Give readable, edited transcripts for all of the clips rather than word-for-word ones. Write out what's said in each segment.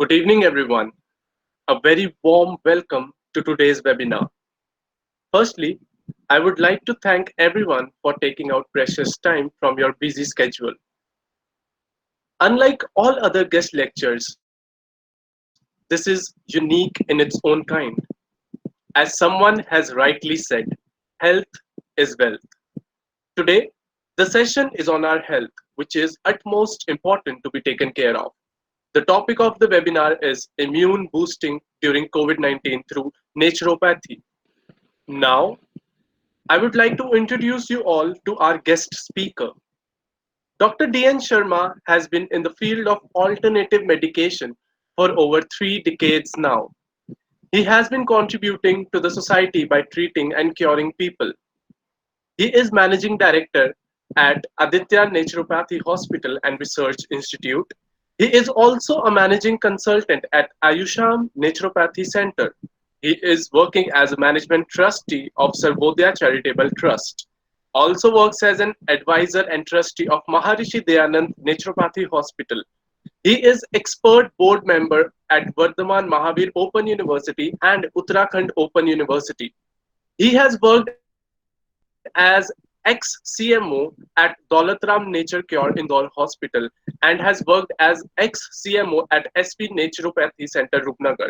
Good evening, everyone. A very warm welcome to today's webinar. Firstly, I would like to thank everyone for taking out precious time from your busy schedule. Unlike all other guest lectures, this is unique in its own kind. As someone has rightly said, health is wealth. Today, the session is on our health, which is utmost important to be taken care of. The topic of the webinar is immune boosting during COVID-19 through naturopathy. Now, I would like to introduce you all to our guest speaker. Dr. D.N. Sharma has been in the field of alternative medication for over 3 decades now. He has been contributing to the society by treating and curing people. He is managing director at Aditya Naturopathy Hospital and Research Institute. He is also a managing consultant at Ayusham Naturopathy Center. He is working as a management trustee of Sarvodaya Charitable Trust. Also works as an advisor and trustee of Maharishi Dayanand Naturopathy Hospital. He is expert board member at Vardhaman Mahavir Open University and Uttarakhand Open University. He has worked as ex-CMO at Daulatram Nature Cure Indore Hospital and has worked as ex-CMO at SP Naturopathy Center Rupnagar.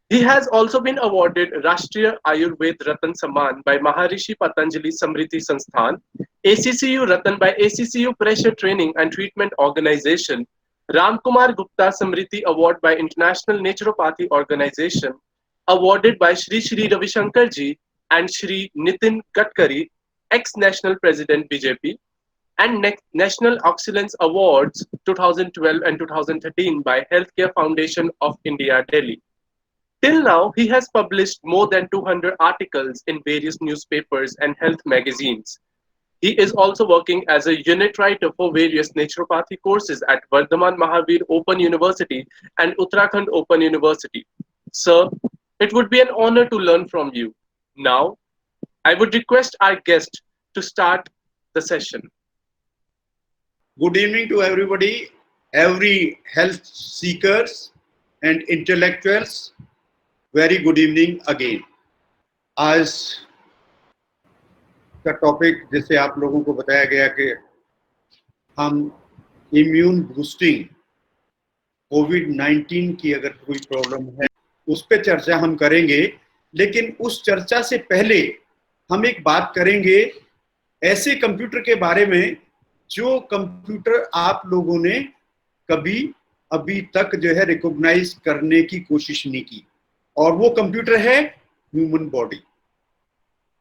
He has also been awarded Rashtriya Ayurved Ratan Samman by Maharishi Patanjali Samriti Sansthan, ACCU Ratan by ACCU Pressure Training and Treatment Organization, Ramkumar Gupta Samriti Award by International Naturopathy Organization, awarded by Shri Shri Ravi Shankar Ji and Shri Nitin Gadkari, ex-National President BJP, and National Excellence Awards 2012 and 2013 by Healthcare Foundation of India, Delhi. Till now, he has published more than 200 articles in various newspapers and health magazines. He is also working as a unit writer for various naturopathy courses at Vardhaman Mahavir Open University and Uttarakhand Open University. Sir, it would be an honor to learn from you. Now, I would request our guest to start the session. Good evening to everybody, every health seekers and intellectuals. Very good evening again. आज का topic जैसे आप लोगों को बताया गया कि हम इम्यून बूस्टिंग कोविड-19 की अगर कोई प्रॉब्लम है उस पे चर्चा हम करेंगे, लेकिन उस चर्चा से पहले हम एक बात करेंगे ऐसे कंप्यूटर के बारे में जो कंप्यूटर आप लोगों ने कभी अभी तक जो है रिकॉग्नाइज करने की कोशिश नहीं की, और वो कंप्यूटर है ह्यूमन बॉडी।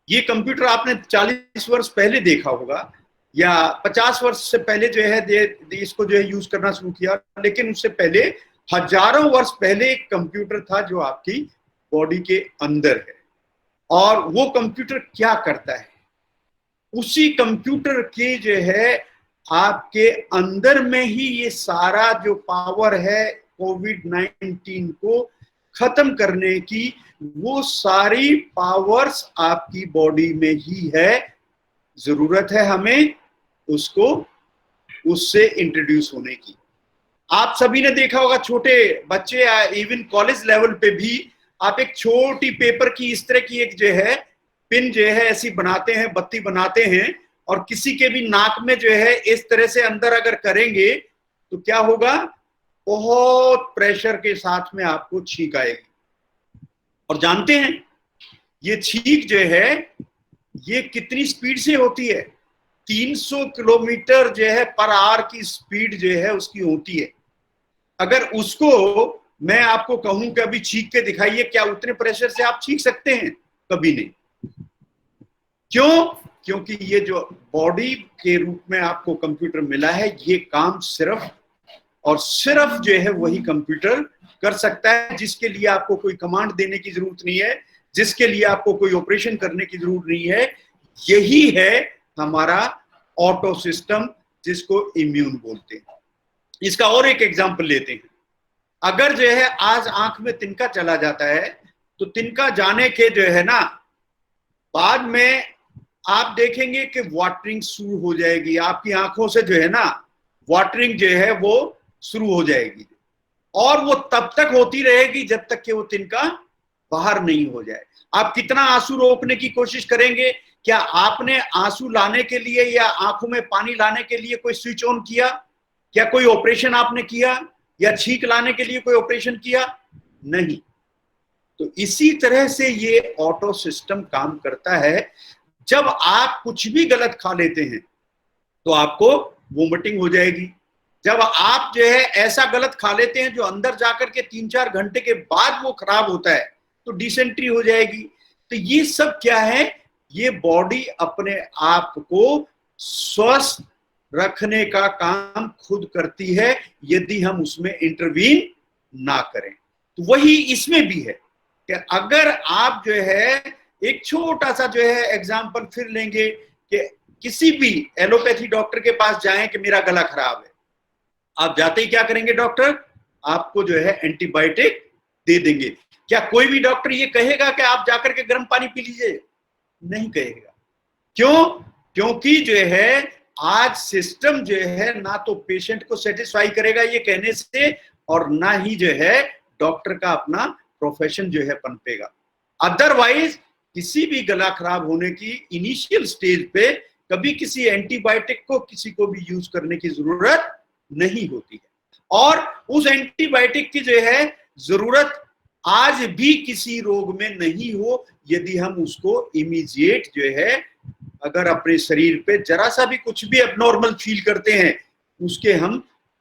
ये कंप्यूटर आपने 40 वर्ष पहले देखा होगा या 50 वर्ष से पहले जो है इसको जो है यूज करना शुरू किया, लेकिन उससे पहले हजारों वर्ष पहले एक कंप्यूटर था जो आपकी बॉडी के अंदर है। और वो कंप्यूटर क्या करता है, उसी कंप्यूटर के जो है आपके अंदर में ही ये सारा जो पावर है कोविड-19 को खत्म करने की, वो सारी पावर्स आपकी बॉडी में ही है। जरूरत है हमें उसको उससे इंट्रोड्यूस होने की। आप सभी ने देखा होगा, छोटे बच्चे इवन कॉलेज लेवल पे भी आप एक छोटी पेपर की इस तरह की एक जो है पिन जो है ऐसी बनाते हैं, बत्ती बनाते हैं, और किसी के भी नाक में जो है इस तरह से अंदर अगर करेंगे तो क्या होगा, बहुत प्रेशर के साथ में आपको छींक आएगी। और जानते हैं ये छींक जो है ये कितनी स्पीड से होती है? 300 किलोमीटर जो है पर आवर की स्पीड जो है उसकी होती है। अगर उसको मैं आपको कहूं कि अभी छींक के दिखाइए, क्या उतने प्रेशर से आप छींक सकते हैं? कभी नहीं। क्यों? क्योंकि ये जो बॉडी के रूप में आपको कंप्यूटर मिला है, ये काम सिर्फ और सिर्फ जो है वही कंप्यूटर कर सकता है, जिसके लिए आपको कोई कमांड देने की जरूरत नहीं है, जिसके लिए आपको कोई ऑपरेशन करने की जरूरत नहीं है। यही है हमारा ऑटो सिस्टम, जिसको इम्यून बोलते हैं। इसका और एक एग्जांपल लेते हैं। अगर जो है आज आंख में तिनका चला जाता है तो तिनका जाने के जो है ना बाद में आप देखेंगे कि वाटरिंग शुरू हो जाएगी, आपकी आंखों से जो है ना वाटरिंग जो है वो शुरू हो जाएगी। और वो तब तक होती रहेगी जब तक कि वो तिनका बाहर नहीं हो जाए। आप कितना आंसू रोकने की कोशिश करेंगे? क्या आपने आंसू लाने के लिए या आंखों में पानी लाने के लिए कोई स्विच ऑन किया? क्या कोई ऑपरेशन आपने किया? या छींक लाने के लिए कोई ऑपरेशन किया? नहीं। तो इसी तरह से ये ऑटो सिस्टम काम करता है। जब आप कुछ भी गलत खा लेते हैं तो आपको वोमिटिंग हो जाएगी। जब आप जो है ऐसा गलत खा लेते हैं जो अंदर जाकर के 3-4 घंटे के बाद वो खराब होता है तो डिसेंट्री हो जाएगी। तो ये सब क्या है? ये बॉडी अपने आप को स्वस्थ रखने का काम खुद करती है यदि हम उसमें इंटरवीन ना करें। तो वही इसमें भी है कि अगर आप जो है एक छोटा सा जो है एग्जाम्पल फिर लेंगे कि किसी भी एलोपैथी डॉक्टर के पास जाएं कि मेरा गला खराब है, आप जाते ही क्या करेंगे? डॉक्टर आपको जो है एंटीबायोटिक दे देंगे। क्या कोई भी डॉक्टर ये कहेगा कि आप जाकर के गर्म पानी पी लीजिए? नहीं कहेगा। क्यों? क्योंकि जो है आज सिस्टम जो है ना तो पेशेंट को सेटिस्फाई करेगा ये कहने से, और ना ही जो है डॉक्टर का अपना प्रोफेशन जो है पनपेगा। अदरवाइज किसी भी गला खराब होने की इनिशियल स्टेज पे कभी किसी एंटीबायोटिक को किसी को भी यूज करने की जरूरत नहीं होती है। और उस एंटीबायोटिक की जो है जरूरत आज भी किसी रोग में नहीं हो यदि हम उसको इमीडिएट जो है अगर अपने शरीर पे जरा सा भी कुछ भी एबनॉर्मल फील करते हैं, उसके हम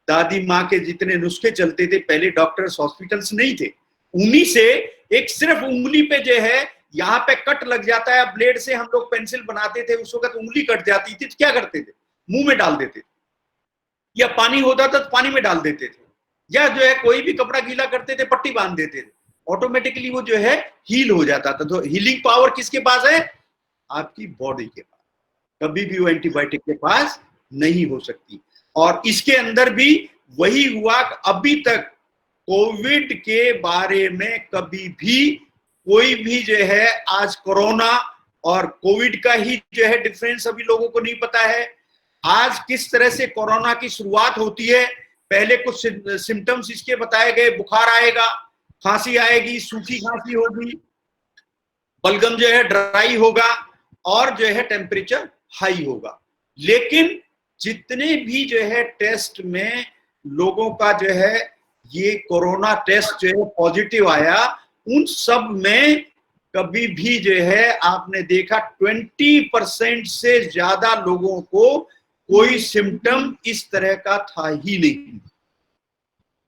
दादी माँ के जितने नुस्खे चलते थे पहले, डॉक्टर्स हॉस्पिटल्स नहीं थे, उन्हीं से एक सिर्फ उंगली पे जो है यहाँ पे कट लग जाता है, ब्लेड से हम लोग पेंसिल बनाते थे, उस वक्त उंगली कट जाती थी तो क्या करते थे? मुंह में डाल देते थे, या पानी होता था तो पानी में डाल देते थे, या जो है कोई भी कपड़ा गीला करते थे पट्टी बांध देते थे, ऑटोमेटिकली वो जो है हील हो जाता था। तो हीलिंग पावर किसके पास है? आपकी बॉडी के पास। कभी भी वो एंटीबायोटिक के पास नहीं हो सकती। और इसके अंदर भी वही हुआ। अभी तक कोविड के बारे में कभी भी कोई भी जो है आज कोरोना और कोविड का ही जो है डिफरेंस अभी लोगों को नहीं पता है। आज किस तरह से कोरोना की शुरुआत होती है, पहले कुछ सिम्टम्स इसके बताए गए, बुखार आएगा, खांसी आएगी, सूखी खांसी होगी, बलगम जो है ड्राई होगा और जो है टेम्परेचर हाई होगा। लेकिन जितने भी जो है टेस्ट में लोगों का जो है ये कोरोना टेस्ट जो है पॉजिटिव आया, उन सब में कभी भी जो है आपने देखा 20% से ज्यादा लोगों को कोई सिम्टम इस तरह का था ही नहीं।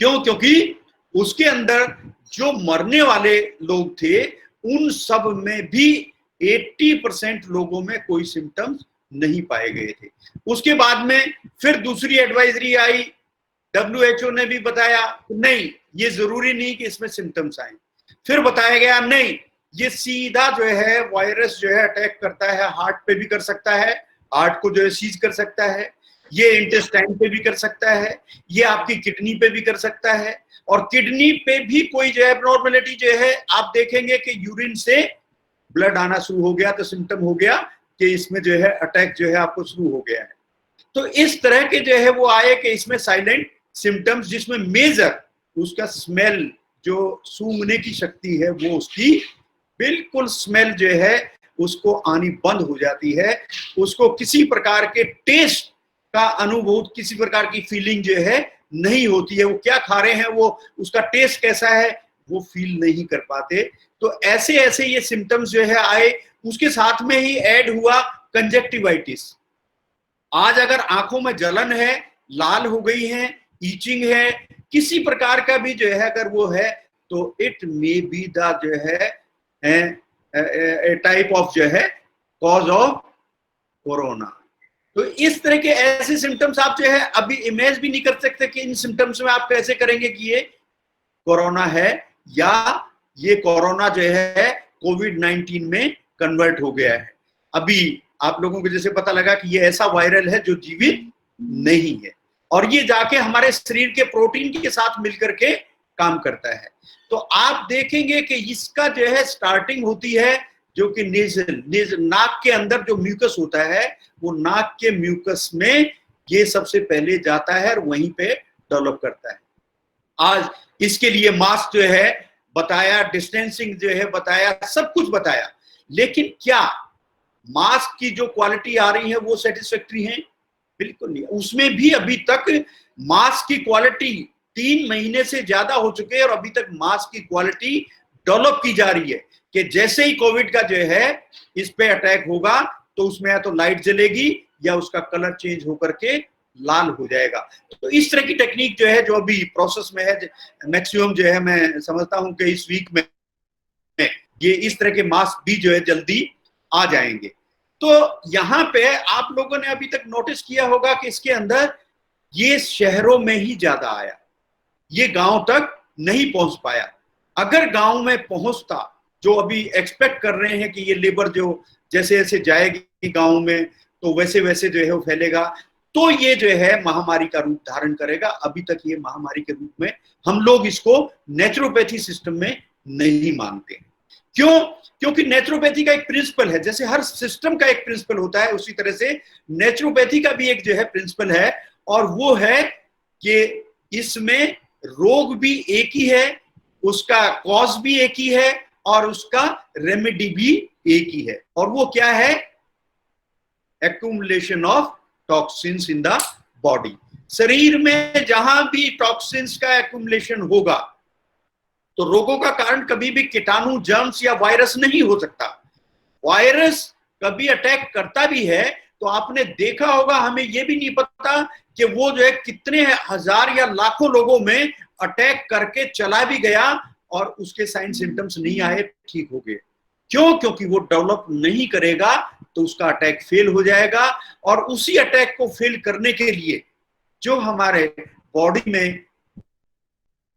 क्यों? क्योंकि उसके अंदर जो मरने वाले लोग थे उन सब में भी 80% लोगों में कोई सिम्टम्स नहीं पाए गए थे। उसके बाद में फिर दूसरी एडवाइजरी आई, WHO ने भी बताया नहीं, ये जरूरी नहीं कि इसमें सिम्टम्स आए। फिर बताया गया नहीं, ये सीधा जो है वायरस जो है अटैक करता है, हार्ट पे भी कर सकता है, हार्ट को जो है सीज कर सकता है, ये इंटेस्टाइन पे भी कर सकता है, ये आपकी किडनी पे भी कर सकता है। और किडनी पे भी कोई जो है एब्नॉर्मलिटी जो है आप देखेंगे कि यूरिन से ब्लड आना शुरू हो गया तो सिम्टम हो गया कि इसमें जो है अटैक जो है आपको शुरू हो गया है। तो इस तरह के जो है वो आए कि इसमें साइलेंट सिम्टम्स, जिसमें मेजर उसका स्मेल, जो सूंघने की शक्ति है वो उसकी बिल्कुल स्मेल जो है उसको आनी बंद हो जाती है, उसको किसी प्रकार के टेस्ट का अनुभव, किसी प्रकार की फीलिंग जो है नहीं होती है, वो क्या खा रहे हैं, वो उसका टेस्ट कैसा है वो फील नहीं कर पाते। तो ऐसे ऐसे ये सिम्टम्स जो है आए। उसके साथ में ही ऐड हुआ कंजक्टिवाइटिस। आज अगर आंखों में जलन है, लाल हो गई है, ईचिंग है, किसी प्रकार का भी जो है अगर वो है तो इट मे बी द जो है टाइप ऑफ जो है कॉज ऑफ कोरोना। तो इस तरह के ऐसे सिम्टम्स आप जो है अभी इमेज भी नहीं कर सकते कि इन सिम्टम्स में आप कैसे करेंगे कि ये कोरोना है या ये कोरोना जो है कोविड-19 में कन्वर्ट हो गया है। अभी आप लोगों को जैसे पता लगा कि ये ऐसा वायरल है जो जीवित नहीं है और ये जाके हमारे शरीर के प्रोटीन के साथ मिलकर के काम करता है। तो आप देखेंगे कि इसका जो है स्टार्टिंग होती है जो कि नाक के अंदर जो म्यूकस होता है, वो नाक के म्यूकस में ये सबसे पहले जाता है और वहीं पे डेवलप करता है। आज इसके लिए मास्क जो है बताया, डिस्टेंसिंग जो है बताया, सब कुछ बताया, लेकिन क्या मास्क की जो क्वालिटी आ रही है वो सेटिस्फैक्टरी है? बिल्कुल नहीं। उसमें भी अभी तक मास्क की क्वालिटी 3 महीने से ज्यादा हो चुके हैं और अभी तक मास्क की क्वालिटी डेवलप की जा रही है कि जैसे ही कोविड का जो है इस पे अटैक होगा तो उसमें या तो लाइट जलेगी या उसका कलर चेंज होकर के लाल हो जाएगा। तो इस तरह की टेक्निक जो है, जो अभी प्रोसेस में है, मैक्सिमम जो है मैं समझता हूं कि इस वीक में ये इस तरह के मास्क भी जो है जल्दी आ जाएंगे। तो यहाँ पे आप लोगों ने अभी तक नोटिस किया होगा कि इसके अंदर ये शहरों में ही ज्यादा आया, ये गांव तक नहीं पहुंच पाया। अगर गांव में पहुंचता, जो अभी एक्सपेक्ट कर रहे हैं कि ये लेबर जो जैसे जैसे जाएगी गांव में तो वैसे वैसे जो है वो फैलेगा, तो ये जो है महामारी का रूप धारण करेगा। अभी तक ये महामारी के रूप में हम लोग इसको नेचुरोपैथी सिस्टम में नहीं मानते। क्यों? क्योंकि नेचुरोपैथी का एक प्रिंसिपल है, जैसे हर सिस्टम का एक प्रिंसिपल होता है उसी तरह से नेचुरोपैथी का भी एक जो है प्रिंसिपल है, और वो है कि इसमें रोग भी एक ही है, उसका कॉज भी एक ही है और उसका रेमेडी भी एक ही है। और वो क्या है? Accumulation of toxins in the body. शरीर में जहां भी टॉक्सिन्स का एक्यूमुलेशन होगा तो रोगों का कारण कभी भी कीटाणु, जर्म्स या वायरस नहीं हो सकता। वायरस कभी अटैक करता भी है तो आपने देखा होगा, हमें यह भी नहीं पता कि वो जो है कितने हजार या लाखों लोगों में अटैक करके चला भी गया और उसके साइन सिम्टम्स नहीं आए, ठीक हो गए। क्यों? क्योंकि वो डेवलप नहीं करेगा तो उसका अटैक फेल हो जाएगा, और उसी अटैक को फेल करने के लिए जो हमारे बॉडी में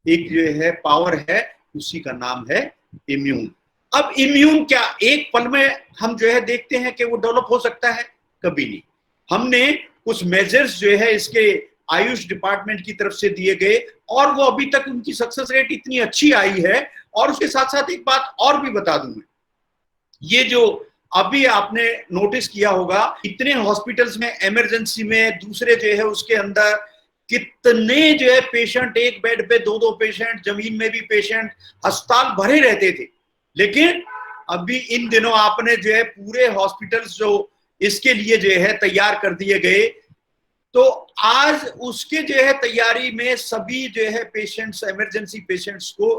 एक जो है पावर है, उसी का नाम है इम्यून। अब इम्यून क्या एक पल में हम जो है देखते हैं कि वो डेवलप हो सकता है? कभी नहीं। हमने कुछ मेजर्स जो है इसके आयुष डिपार्टमेंट की तरफ से दिए गए और वो अभी तक उनकी सक्सेस रेट इतनी अच्छी आई है। और उसके साथ साथ एक बात और भी बता दूं, ये जो अभी आपने नोटिस किया होगा, इतने हॉस्पिटल्स में, इमरजेंसी में, दूसरे जो है उसके अंदर कितने जो है पेशेंट, एक बेड पे 2-2 पेशेंट, जमीन में भी पेशेंट, अस्पताल भरे रहते थे। लेकिन अभी इन दिनों आपने जो है पूरे हॉस्पिटल्स जो इसके लिए जो है तैयार कर दिए गए, तो आज उसके जो है तैयारी में सभी जो है पेशेंट्स, इमरजेंसी पेशेंट्स को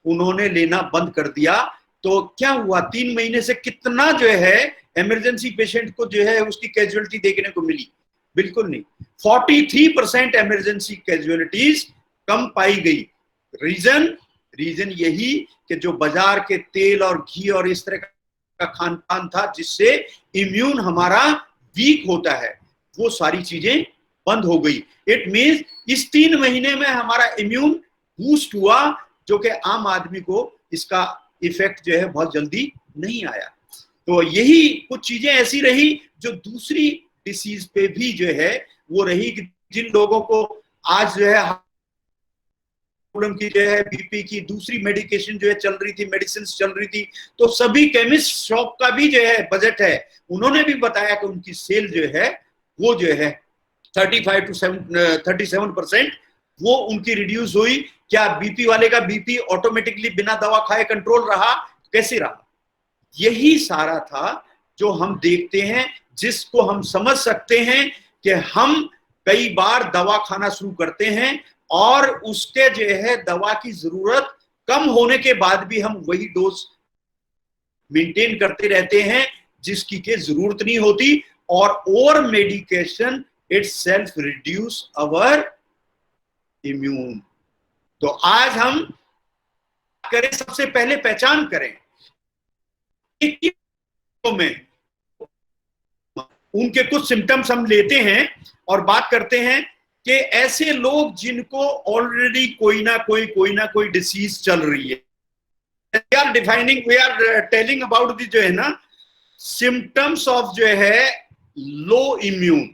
उन्होंने लेना बंद कर दिया। तो क्या हुआ? 3 महीने से कितना जो है इमरजेंसी पेशेंट को जो है उसकी कैजुअलिटी देखने को मिली? बिल्कुल नहीं। 43% इमरजेंसी कैजुअलिटीज कम पाई गई। रीजन यही कि जो बाजार के तेल और घी और इस तरह का खान पान था जिससे इम्यून हमारा वीक होता है, वो सारी चीजें बंद हो गई। इट मींस इस 3 महीने में हमारा इम्यून बूस्ट हुआ, जो कि आम आदमी को इसका इफेक्ट जो है बहुत जल्दी नहीं आया। तो यही कुछ चीजें ऐसी रही जो दूसरी डिसीज पे भी जो है वो रही, कि जिन लोगों को आज जो है प्रॉब्लम की जो है बीपी की दूसरी मेडिकेशन जो है चल रही थी, मेडिसिन चल रही थी, तो सभी केमिस्ट शॉप का भी जो है बजट है, उन्होंने भी बताया कि उनकी सेल जो है वो जो है 35 to 37% वो उनकी रिड्यूस हुई। क्या बीपी वाले का बीपी ऑटोमेटिकली बिना दवा खाए कंट्रोल रहा? कैसे रहा? यही सारा था जो हम देखते हैं, जिसको हम समझ सकते हैं कि हम कई बार दवा खाना शुरू करते हैं और उसके जो है दवा की जरूरत कम होने के बाद भी हम वही डोज मेंटेन करते रहते हैं जिसकी के जरूरत नहीं होती, और over medication itself reduce our immune. तो आज हम करें, सबसे पहले पहचान करें में उनके कुछ सिम्टम्स हम लेते हैं और बात करते हैं कि ऐसे लोग जिनको ऑलरेडी कोई ना कोई डिसीज चल रही है, we are defining, we are telling about the जो है ना सिम्टम्स ऑफ जो है low immune.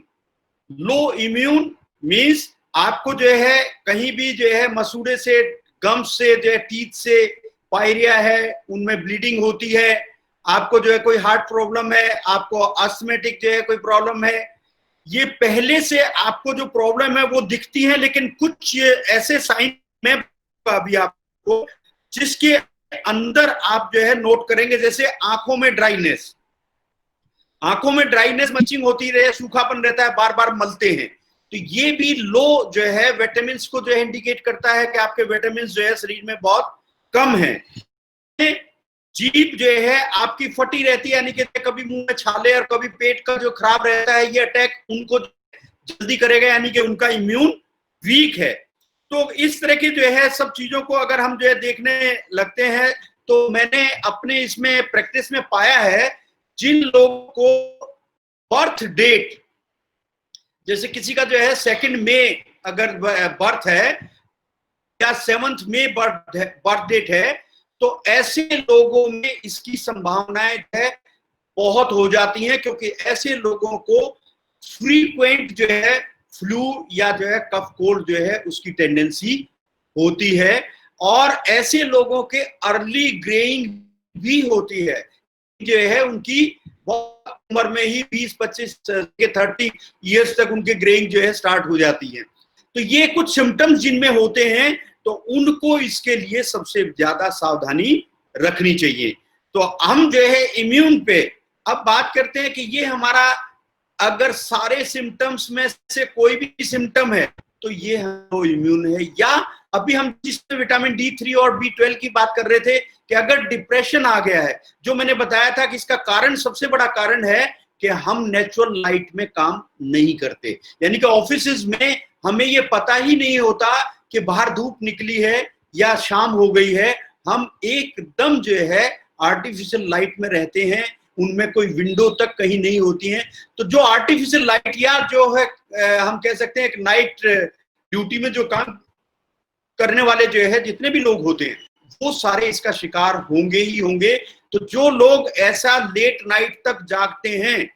Low immune means आपको जो है कहीं भी जो है मसूड़े से, गम्स से, जो है टीथ से पायरिया है, उनमें ब्लीडिंग होती है, आपको जो है कोई हार्ट प्रॉब्लम है, आपको अस्थमेटिक जो है कोई प्रॉब्लम है, ये पहले से आपको जो प्रॉब्लम है वो दिखती है, लेकिन कुछ ऐसे साइन में अभी आपको, जिसके अंदर आप जो है नोट करेंगे, जैसे आंखों में ड्राइनेस, आंखों में ड्राइनेस मचिंग होती रहे, सूखापन रहता है, बार बार मलते हैं, तो ये भी लो जो है विटामिन को जो है इंडिकेट करता है कि आपके विटामिन जो है शरीर में बहुत कम है। जीभ जो है आपकी फटी रहती है, यानी कि कभी मुंह में छाले और कभी पेट का जो खराब रहता है, ये अटैक उनको जल्दी करेगा, यानी कि उनका इम्यून वीक है। तो इस तरह की जो है सब चीजों को अगर हम जो है देखने लगते हैं, तो मैंने अपने इसमें प्रैक्टिस में पाया है, जिन लोगों को बर्थ डेट, जैसे किसी का जो है 2 मई अगर बर्थ है या 7 मई बर्थ डेट है, तो ऐसे लोगों में इसकी संभावनाएं है बहुत हो जाती हैं, क्योंकि ऐसे लोगों को फ्रीक्वेंट जो है फ्लू या जो है कफ कोल्ड जो है उसकी टेंडेंसी होती है, और ऐसे लोगों के अर्ली ग्रेइंग भी होती है, जो है उनकी बहुत उम्र में ही 20-25 के 30 इयर्स तक उनके ग्रेइंग जो है स्टार्ट हो जाती है। तो ये कुछ सिम्टम्स जिनमें होते हैं, तो उनको इसके लिए सबसे ज्यादा सावधानी रखनी चाहिए। तो हम जो है इम्यून पे अब बात करते हैं कि ये हमारा अगर सारे सिम्टम्स में से कोई भी सिम्टम है तो ये हम इम्यून है, या अभी हम जिसमें विटामिन D3 और B12 की बात कर रहे थे कि अगर डिप्रेशन आ गया है, जो मैंने बताया था कि इसका कारण, सबसे बड़ा कारण है कि हम नेचुरल लाइट में काम नहीं करते, यानी कि ऑफिसेज में हमें ये पता ही नहीं होता कि बाहर धूप निकली है या शाम हो गई है, हम एकदम जो है आर्टिफिशियल लाइट में रहते हैं, उनमें कोई विंडो तक कहीं नहीं होती है। तो जो आर्टिफिशियल लाइट या जो है हम कह सकते हैं एक नाइट ड्यूटी में जो काम करने वाले जो है जितने भी लोग होते हैं, वो सारे इसका शिकार होंगे ही होंगे। तो जो लोग ऐसा लेट नाइट तक जागते हैं,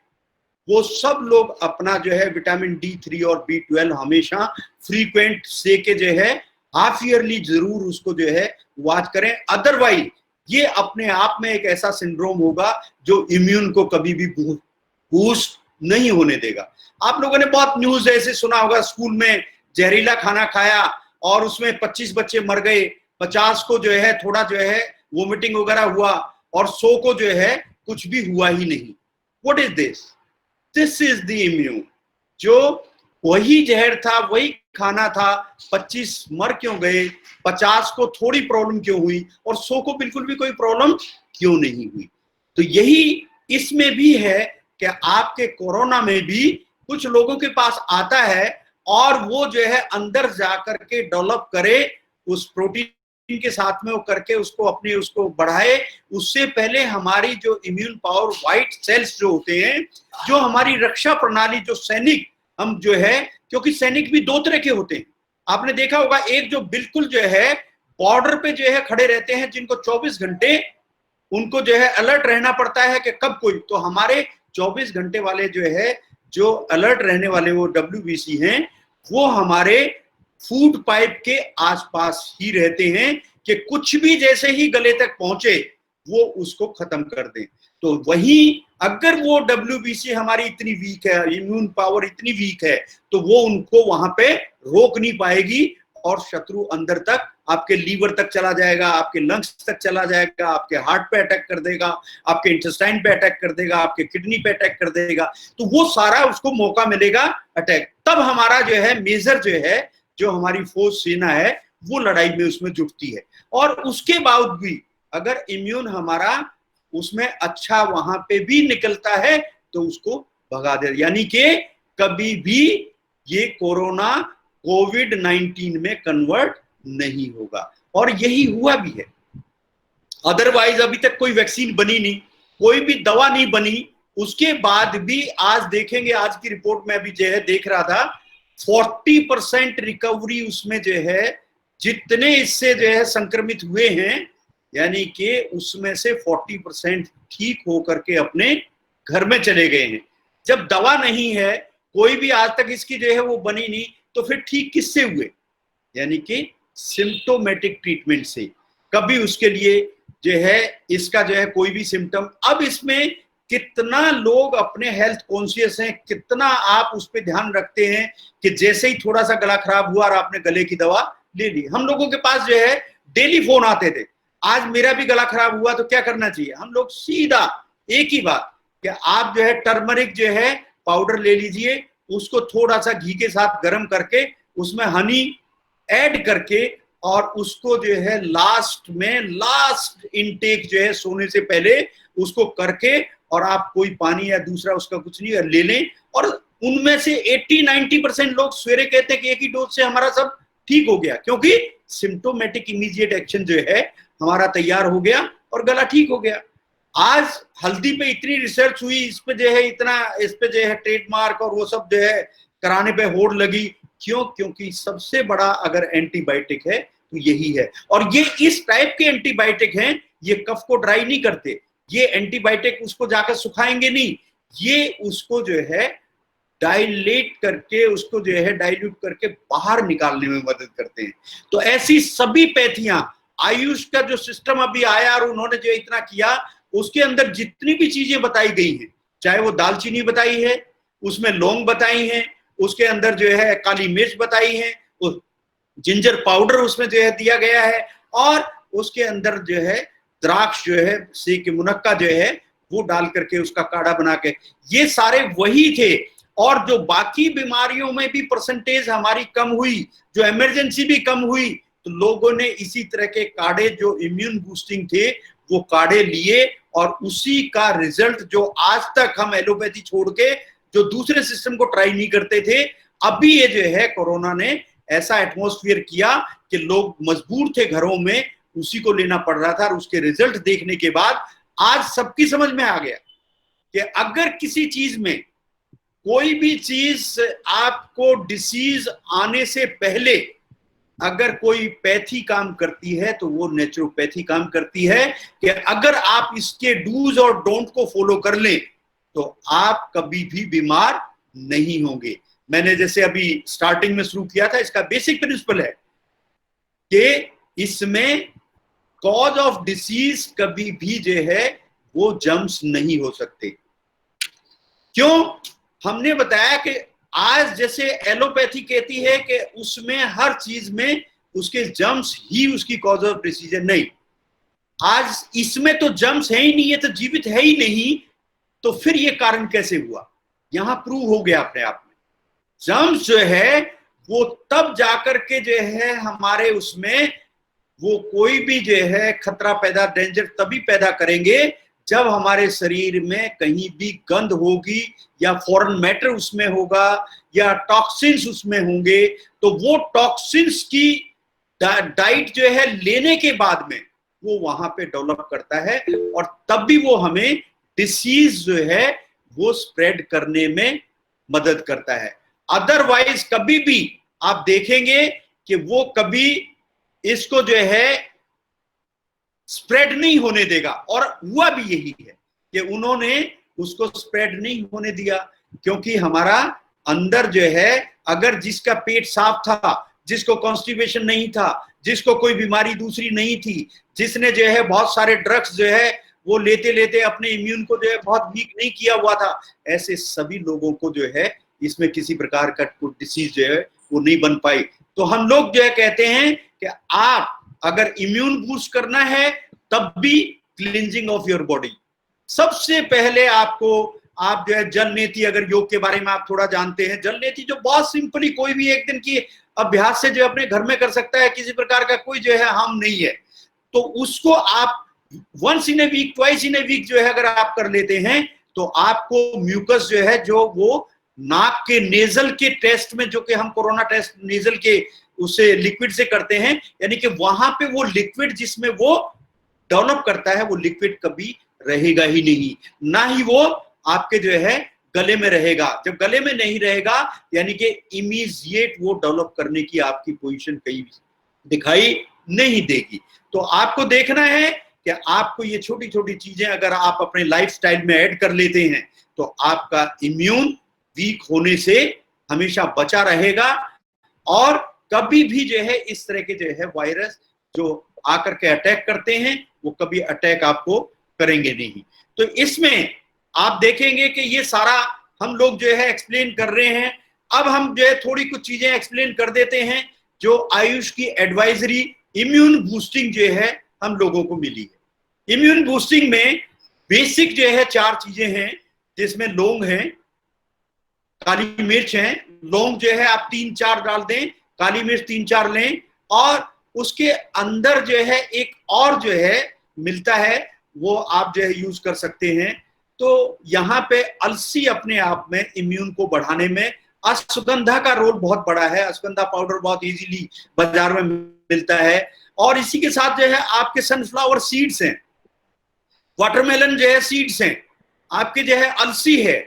वो सब लोग अपना जो है विटामिन D3 और B12 हमेशा फ्रीक्वेंट से के जो है हाफ ईयरली जरूर उसको जो है वॉच करें, अदरवाइज ये अपने आप में एक ऐसा सिंड्रोम होगा जो इम्यून को कभी भी बूस्ट नहीं होने देगा। आप लोगों ने बहुत न्यूज ऐसे सुना होगा, स्कूल में जहरीला खाना खाया और उसमें 25 बच्चे मर गए, 50 को जो है थोड़ा जो है वोमिटिंग वगैरह हुआ और 100 को जो है कुछ भी हुआ ही नहीं। What is this? This is the immune. जो वही जहर था, वही खाना था, 25 मर क्यों गए, 50 को थोड़ी प्रॉब्लम क्यों हुई और 100 को बिल्कुल भी कोई प्रॉब्लम क्यों नहीं हुई? तो यही इसमें भी है कि आपके कोरोना में भी कुछ लोगों के पास आता है और वो जो है अंदर जाकर के डेवलप करे, उस प्रोटीन के साथ में वो करके उसको अपने उसको बढ़ाए। उससे पहले हमारी जो इम्यून पावर, व्हाइट सेल्स जो होते हैं, जो हमारी रक्षा प्रणाली, जो सैनिक हम जो है, क्योंकि सैनिक भी 2 तरह के होते हैं, आपने देखा होगा, एक जो बिल्कुल जो है बॉर्डर पे जो है खड़े रहते हैं, जिनको 24 घंटे उनको जो है अलर्ट रहना पड़ता है कि कब कोई, तो हमारे 24 घंटे वाले जो है, जो अलर्ट रहने वाले वो WBC हैं, वो हमारे फूड पाइप के आसपास ही रहते हैं कि कुछ भी जैसे ही गले तक पहुंचे वो उसको खत्म कर दें। तो वही अगर वो WBC हमारी इतनी वीक है, इम्यून पावर इतनी वीक है, तो वो उनको वहां पे रोक नहीं पाएगी और शत्रु अंदर तक, आपके लीवर तक चला जाएगा, आपके लंग्स तक चला जाएगा, आपके हार्ट पे अटैक कर देगा, आपके इंटेस्टाइन पे अटैक कर देगा, आपके किडनी पे अटैक कर देगा। तो वो सारा उसको मौका मिलेगा अटैक। तब हमारा जो है मेजर जो है, जो हमारी फौज सेना है, वो लड़ाई में उसमें जुटती है। और उसके बावजूद भी अगर इम्यून हमारा उसमें अच्छा वहां पे भी निकलता है तो उसको भगा दे, यानी कि कभी भी ये कोरोना कोविड-19 में कन्वर्ट नहीं होगा। और यही हुआ भी है। अदरवाइज अभी तक कोई वैक्सीन बनी नहीं, कोई भी दवा नहीं बनी, उसके बाद भी आज देखेंगे, आज की रिपोर्ट में अभी जो है देख रहा था, 40% रिकवरी उसमें जो है, जितने इससे जो है संक्रमित हुए हैं, यानी कि उसमें से 40% ठीक होकर के अपने घर में चले गए हैं। जब दवा नहीं है, कोई भी आज तक इसकी जो है वो बनी नहीं, तो फिर ठीक किससे हुए? यानी कि सिम्टोमेटिक ट्रीटमेंट से। कभी उसके लिए जो है इसका जो है कोई भी सिम्टम, अब इसमें कितना लोग अपने हेल्थ कॉन्शियस हैं, कितना आप उस पर ध्यान रखते हैं कि जैसे ही थोड़ा सा गला खराब हुआ और आपने गले की दवा ले ली। हम लोगों के पास जो है डेली फोन आते थे, आज मेरा भी गला खराब हुआ तो क्या करना चाहिए, हम लोग सीधा एक ही बात कि आप जो है टर्मरिक जो है पाउडर ले लीजिए, उसको थोड़ा सा घी के साथ गर्म करके उसमें हनी ऐड करके और उसको जो है लास्ट इनटेक जो है सोने से पहले उसको करके, और आप कोई पानी या दूसरा उसका कुछ नहीं ले लें। और उनमें से 80-90% लोग सवेरे कहते हैं कि एक ही डोज से हमारा सब ठीक हो गया, क्योंकि सिम्टोमेटिक इमीडिएट एक्शन जो है हमारा तैयार हो गया और गला ठीक हो गया। आज हल्दी पे इतनी रिसर्च हुई, इस पे जो है इतना, इस पे जो है ट्रेडमार्क और वो सब जो है कराने पे होड़ लगी, क्यों? क्योंकि सबसे बड़ा अगर एंटीबायोटिक है तो यही है। और ये इस टाइप के एंटीबायोटिक हैं, ये कफ को ड्राई नहीं करते, ये एंटीबायोटिक उसको जाकर सुखाएंगे नहीं, ये उसको जो है डायलेट करके, उसको जो है डाइल्यूट करके बाहर निकालने में मदद करते हैं। तो ऐसी सभी पैथियां, आयुष का जो सिस्टम अभी आया और उन्होंने जो इतना किया, उसके अंदर जितनी भी चीजें बताई गई हैं, चाहे वो दालचीनी बताई है, उसमें लौंग बताई है, उसके अंदर जो है काली मिर्च बताई है, जिंजर पाउडर उसमें जो है दिया गया है, और उसके अंदर जो है द्राक्ष जो है सेक मुनक्का जो है वो डाल करके उसका काढ़ा बना के, ये सारे वही थे। और जो बाकी बीमारियों में भी परसेंटेज हमारी कम हुई, जो इमरजेंसी भी कम हुई, तो लोगों ने इसी तरह के काढ़े जो इम्यून बूस्टिंग थे वो काढ़े लिए, और उसी का रिजल्ट जो आज तक हम एलोपैथी छोड़ के जो दूसरे सिस्टम को ट्राई नहीं करते थे, अभी ये जो है कोरोना ने ऐसा एटमॉस्फेयर किया कि लोग मजबूर थे घरों में, उसी को लेना पड़ रहा था। और उसके रिजल्ट देखने के बाद आज सबकी समझ में आ गया कि अगर किसी चीज में कोई भी चीज आपको डिसीज आने से पहले अगर कोई पैथी काम करती है तो वो नेचुरोपैथी काम करती है, कि अगर आप इसके डूज और डोंट को फॉलो कर लें तो आप कभी भी बीमार नहीं होंगे। मैंने जैसे अभी स्टार्टिंग में शुरू किया था, इसका बेसिक प्रिंसिपल है कि इसमें कॉज ऑफ डिसीज कभी भी जो है वो जर्म्स नहीं हो सकते। क्यों? हमने बताया कि आज जैसे एलोपैथी कहती है कि उसमें हर चीज में उसके जर्म्स ही उसकी कॉज ऑफ डिसीज है, नहीं, आज इसमें तो जर्म्स है ही नहीं, ये तो जीवित है ही नहीं, तो फिर ये कारण कैसे हुआ? यहां प्रूव हो गया अपने आप में। जर्म्स जो है वो तब जाकर के जो है हमारे उसमें वो कोई भी जो है खतरा पैदा, डेंजर तभी पैदा करेंगे जब हमारे शरीर में कहीं भी गंध होगी या फॉरेन मैटर उसमें होगा या टॉक्सिन्स उसमें होंगे, तो वो टॉक्सिन्स की डाइट जो है लेने के बाद में वो वहां पे डेवलप करता है, और तब भी वो हमें डिसीज जो है वो स्प्रेड करने में मदद करता है। अदरवाइज कभी भी आप देखेंगे कि वो कभी इसको जो है स्प्रेड नहीं होने देगा, और हुआ भी यही है कि उन्होंने उसको स्प्रेड नहीं होने दिया, क्योंकि हमारा अंदर जो है अगर जिसका पेट साफ था, जिसको कॉन्स्टिपेशन नहीं था, जिसको कोई बीमारी दूसरी नहीं थी, जिसने जो है बहुत सारे ड्रग्स जो है वो लेते लेते अपने इम्यून को जो है बहुत वीक नहीं किया हुआ था, ऐसे सभी लोगों को जो है इसमें किसी प्रकार का डिसीज जो है वो नहीं बन पाई। तो हम लोग जो है कहते हैं कि आप अगर इम्यून बूस्ट करना है तब भी क्लींजिंग ऑफ योर बॉडी, सबसे पहले आपको, आप जो है जल नेति, अगर योग के बारे में आप थोड़ा जानते हैं, जल नेति जो बहुत सिंपली कोई भी एक दिन की अभ्यास से जो अपने घर में कर सकता है, किसी प्रकार का कोई जो है हार्म नहीं है, तो उसको आप once in a week, twice in a week जो है अगर आप कर लेते हैं तो आपको म्यूकस जो है जो वो नाक के नेजल के टेस्ट में, जो कि हम कोरोना टेस्ट नेजल के उसे लिक्विड से करते हैं, यानी कि वहां पे वो लिक्विड जिसमें वो डेवलप करता है वो लिक्विड कभी रहेगा ही नहीं, ना ही वो आपके जो है गले में रहेगा। जब गले में नहीं रहेगा यानी कि इमीडिएट वो डेवलप करने की आपकी पोजीशन कहीं दिखाई नहीं देगी। तो आपको देखना है कि आपको ये छोटी छोटी चीजें अगर आप अपने लाइफस्टाइल में ऐड कर लेते हैं तो आपका इम्यून वीक होने से हमेशा बचा रहेगा, और कभी भी जो है इस तरह के जो है वायरस जो आकर के अटैक करते हैं वो कभी अटैक आपको करेंगे नहीं। तो इसमें आप देखेंगे कि ये सारा हम लोग जो है एक्सप्लेन कर रहे हैं। अब हम जो है थोड़ी कुछ चीजें एक्सप्लेन कर देते हैं जो आयुष की एडवाइजरी इम्यून बूस्टिंग जो है हम लोगों को मिली है। इम्यून बूस्टिंग में बेसिक जो है 4 चीजें हैं, जिसमें लौंग है, काली मिर्च है। लौंग जो है आप 3-4 डाल दें, काली मिर्च 3-4 लें, और उसके अंदर जो है एक और जो है मिलता है, वो आप जो है यूज कर सकते हैं। तो यहाँ पे अलसी अपने आप में इम्यून को बढ़ाने में, अश्वगंधा का रोल बहुत बड़ा है। अश्वगंधा पाउडर बहुत इजीली बाजार में मिलता है। और इसी के साथ जो है आपके सनफ्लावर सीड्स हैं, वाटरमेलन जो है सीड्स हैं, आपके जो है अलसी है।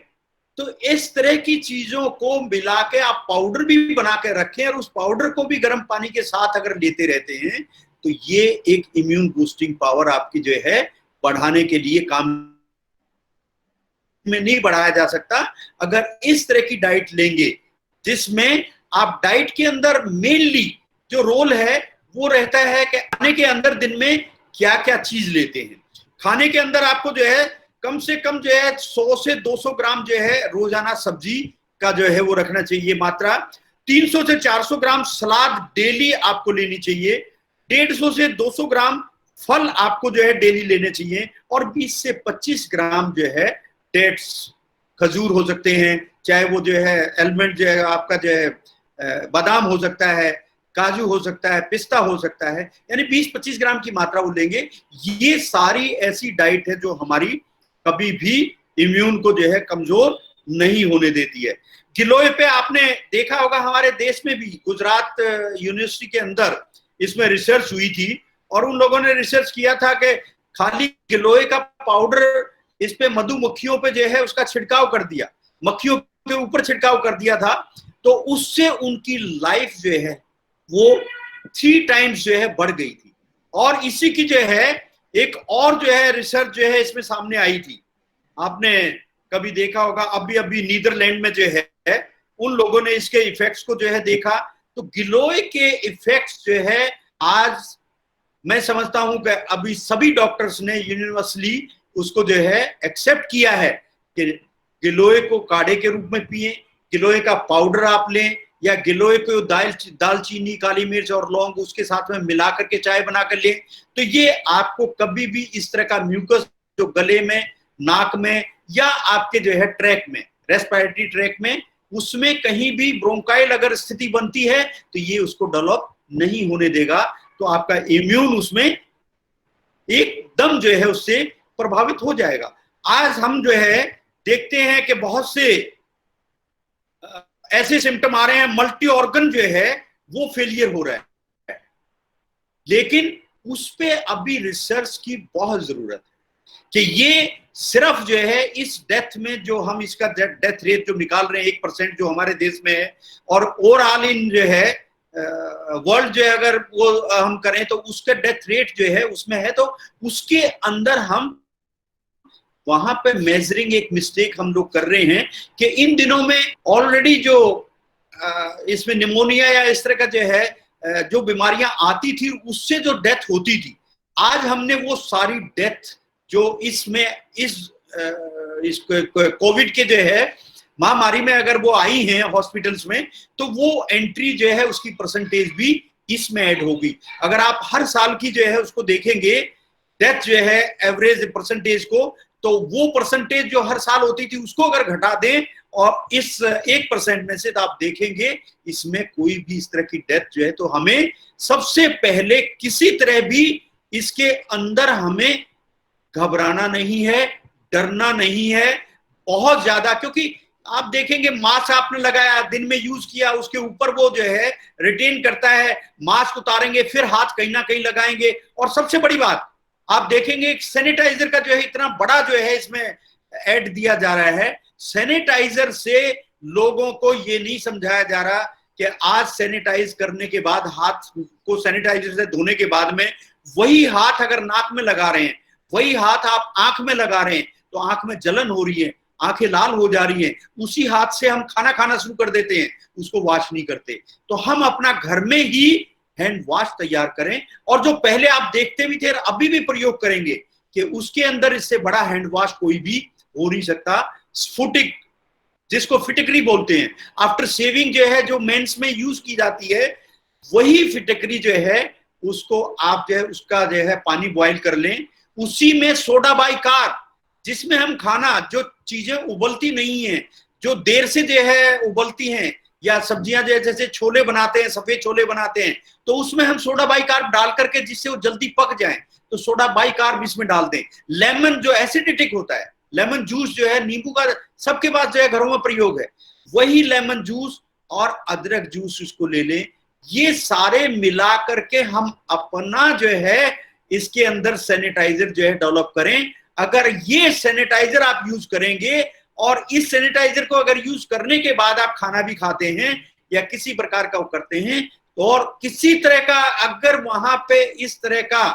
तो इस तरह की चीजों को मिला के आप पाउडर भी बना के रखें, और उस पाउडर को भी गर्म पानी के साथ अगर लेते रहते हैं तो ये एक इम्यून बूस्टिंग पावर आपकी जो है बढ़ाने के लिए काम में नहीं बढ़ाया जा सकता अगर इस तरह की डाइट लेंगे, जिसमें आप डाइट के अंदर मेनली जो रोल है वो रहता है कि खाने के अंदर दिन में क्या क्या चीज लेते हैं। खाने के अंदर आपको जो है कम से कम जो है 100 से 200 ग्राम जो है रोजाना सब्जी का जो है वो रखना चाहिए मात्रा। 300 से 400 ग्राम सलाद डेली आपको लेनी चाहिए। 150 से 200 ग्राम फल आपको जो है डेली लेने चाहिए। और 20 से 25 ग्राम जो है डेट्स, खजूर हो सकते हैं, चाहे वो जो है एलमंड जो है आपका जो है बादाम हो सकता है, काजू हो सकता है, पिस्ता हो सकता है, यानी 20-25 ग्राम की मात्रा वो लेंगे। ये सारी ऐसी डाइट है जो हमारी कभी भी इम्यून को जो है कमजोर नहीं होने देती है। गिलोय पे आपने देखा होगा, हमारे देश में भी गुजरात यूनिवर्सिटी के अंदर इसमें रिसर्च हुई थी, और उन लोगों ने रिसर्च किया था कि खाली गिलोय का पाउडर इस पे मधुमक्खियों पे जो है उसका छिड़काव कर दिया, मक्खियों के ऊपर छिड़काव कर दिया था, तो उससे उनकी लाइफ जो है वो 3 टाइम्स जो है बढ़ गई थी। और इसी की जो है एक और जो है रिसर्च जो है इसमें सामने आई थी, आपने कभी देखा होगा, अभी नीदरलैंड में जो है उन लोगों ने इसके इफेक्ट्स को जो है देखा। तो गिलोय के इफेक्ट्स जो है आज मैं समझता हूं कि अभी सभी डॉक्टर्स ने यूनिवर्सली उसको जो है एक्सेप्ट किया है कि गिलोय को काढ़े के रूप में पिए, गिलोय का पाउडर आप लें, या गिलोय को दालचीनी, काली मिर्च और लौंग उसके साथ में मिला करके चाय बनाकर लें। तो ये आपको कभी भी इस तरह का म्यूकस जो गले में, नाक में, या आपके जो है ट्रैक में, रेस्पिरेटरी ट्रैक में, उसमें कहीं भी ब्रोंकाइल अगर स्थिति बनती है तो ये उसको डेवलप नहीं होने देगा। तो आपका इम्यून उसमें एकदम जो है उससे प्रभावित हो जाएगा। आज हम जो है देखते हैं कि बहुत से ऐसे सिम्टम आ रहे हैं, मल्टी ऑर्गन जो है वो फेलियर हो रहा है, लेकिन उस पे अभी रिसर्च की बहुत जरूरत है कि ये सिर्फ जो है इस डेथ में जो हम इसका डेथ रेट जो निकाल रहे हैं 1% जो हमारे देश में है, और ओवरऑल इन जो है वर्ल्ड जो है अगर वो हम करें तो उसका डेथ रेट जो है उसमें है, तो उसके अंदर हम वहां पे मेजरिंग एक मिस्टेक हम लोग कर रहे हैं कि इन दिनों में ऑलरेडी जो इसमें निमोनिया या इस तरह का जो है जो बीमारियां आती थी उससे जो डेथ होती थी, आज हमने वो सारी डेथ जो इसमें इस कोविड के जो है महामारी में अगर वो आई हैं हॉस्पिटल्स में, तो वो एंट्री जो है उसकी परसेंटेज भी इसमें ऐड होगी। अगर आप हर साल की जो है उसको देखेंगे डेथ जो है एवरेज परसेंटेज को, तो वो परसेंटेज जो हर साल होती थी उसको अगर घटा दें और इस 1% में से, तो आप देखेंगे इसमें कोई भी इस तरह की डेथ जो है, तो हमें सबसे पहले किसी तरह भी इसके अंदर हमें घबराना नहीं है, डरना नहीं है बहुत ज्यादा। क्योंकि आप देखेंगे मास्क आपने लगाया, दिन में यूज किया, उसके ऊपर वो जो है रिटेन करता है, मास्क उतारेंगे फिर हाथ कहीं ना कहीं लगाएंगे। और सबसे बड़ी बात आप देखेंगे सैनिटाइजर का जो है इतना बड़ा जो है इसमें ऐड दिया जा रहा है। सैनिटाइजर से लोगों को ये नहीं समझाया जा रहा कि आज सैनिटाइज करने के बाद, हाथ को सैनिटाइजर से धोने के बाद में वही हाथ अगर नाक में लगा रहे हैं, वही हाथ आप आंख में लगा रहे हैं, तो आंख में जलन हो रही है, आंखें लाल हो जा रही हैं। उसी हाथ से हम खाना खाना शुरू कर देते हैं, उसको वॉश नहीं करते। तो हम अपना घर में ही हैंड वॉश तैयार करें, और जो पहले आप देखते भी थे अभी भी प्रयोग करेंगे कि उसके अंदर इससे बड़ा हैंड वॉश कोई भी हो नहीं सकता। स्फुटिक, जिसको फिटिकरी बोलते हैं, आफ्टर शेविंग जो है जो मेंस में यूज की जाती है, वही फिटकरी जो है उसको आप जो है उसका जो है पानी बॉईल कर लें, उसी में सोडा बाइकार्ब, जिसमें हम खाना जो चीजें उबलती नहीं है, जो देर से जो है उबलती हैं, या सब्जियां जो है जैसे छोले बनाते हैं, सफेद छोले बनाते हैं, तो उसमें हम सोडा बाइकार्ब डाल करके जिससे वो जल्दी पक जाए, तो सोडा बाइकार्ब इसमें डाल दें। लेमन जो एसिडिटिक होता है, लेमन जूस जो है, नींबू का सबके पास जो है घरों में प्रयोग है, वही लेमन जूस और अदरक जूस उसको ले लें। ये सारे मिला करके हम अपना जो है इसके अंदर सैनिटाइजर जो है डेवलप करें। अगर ये सैनिटाइजर आप यूज करेंगे और इस सैनिटाइजर को अगर यूज करने के बाद आप खाना भी खाते हैं या किसी प्रकार का वो करते हैं, तो और किसी तरह का अगर वहां पे इस तरह का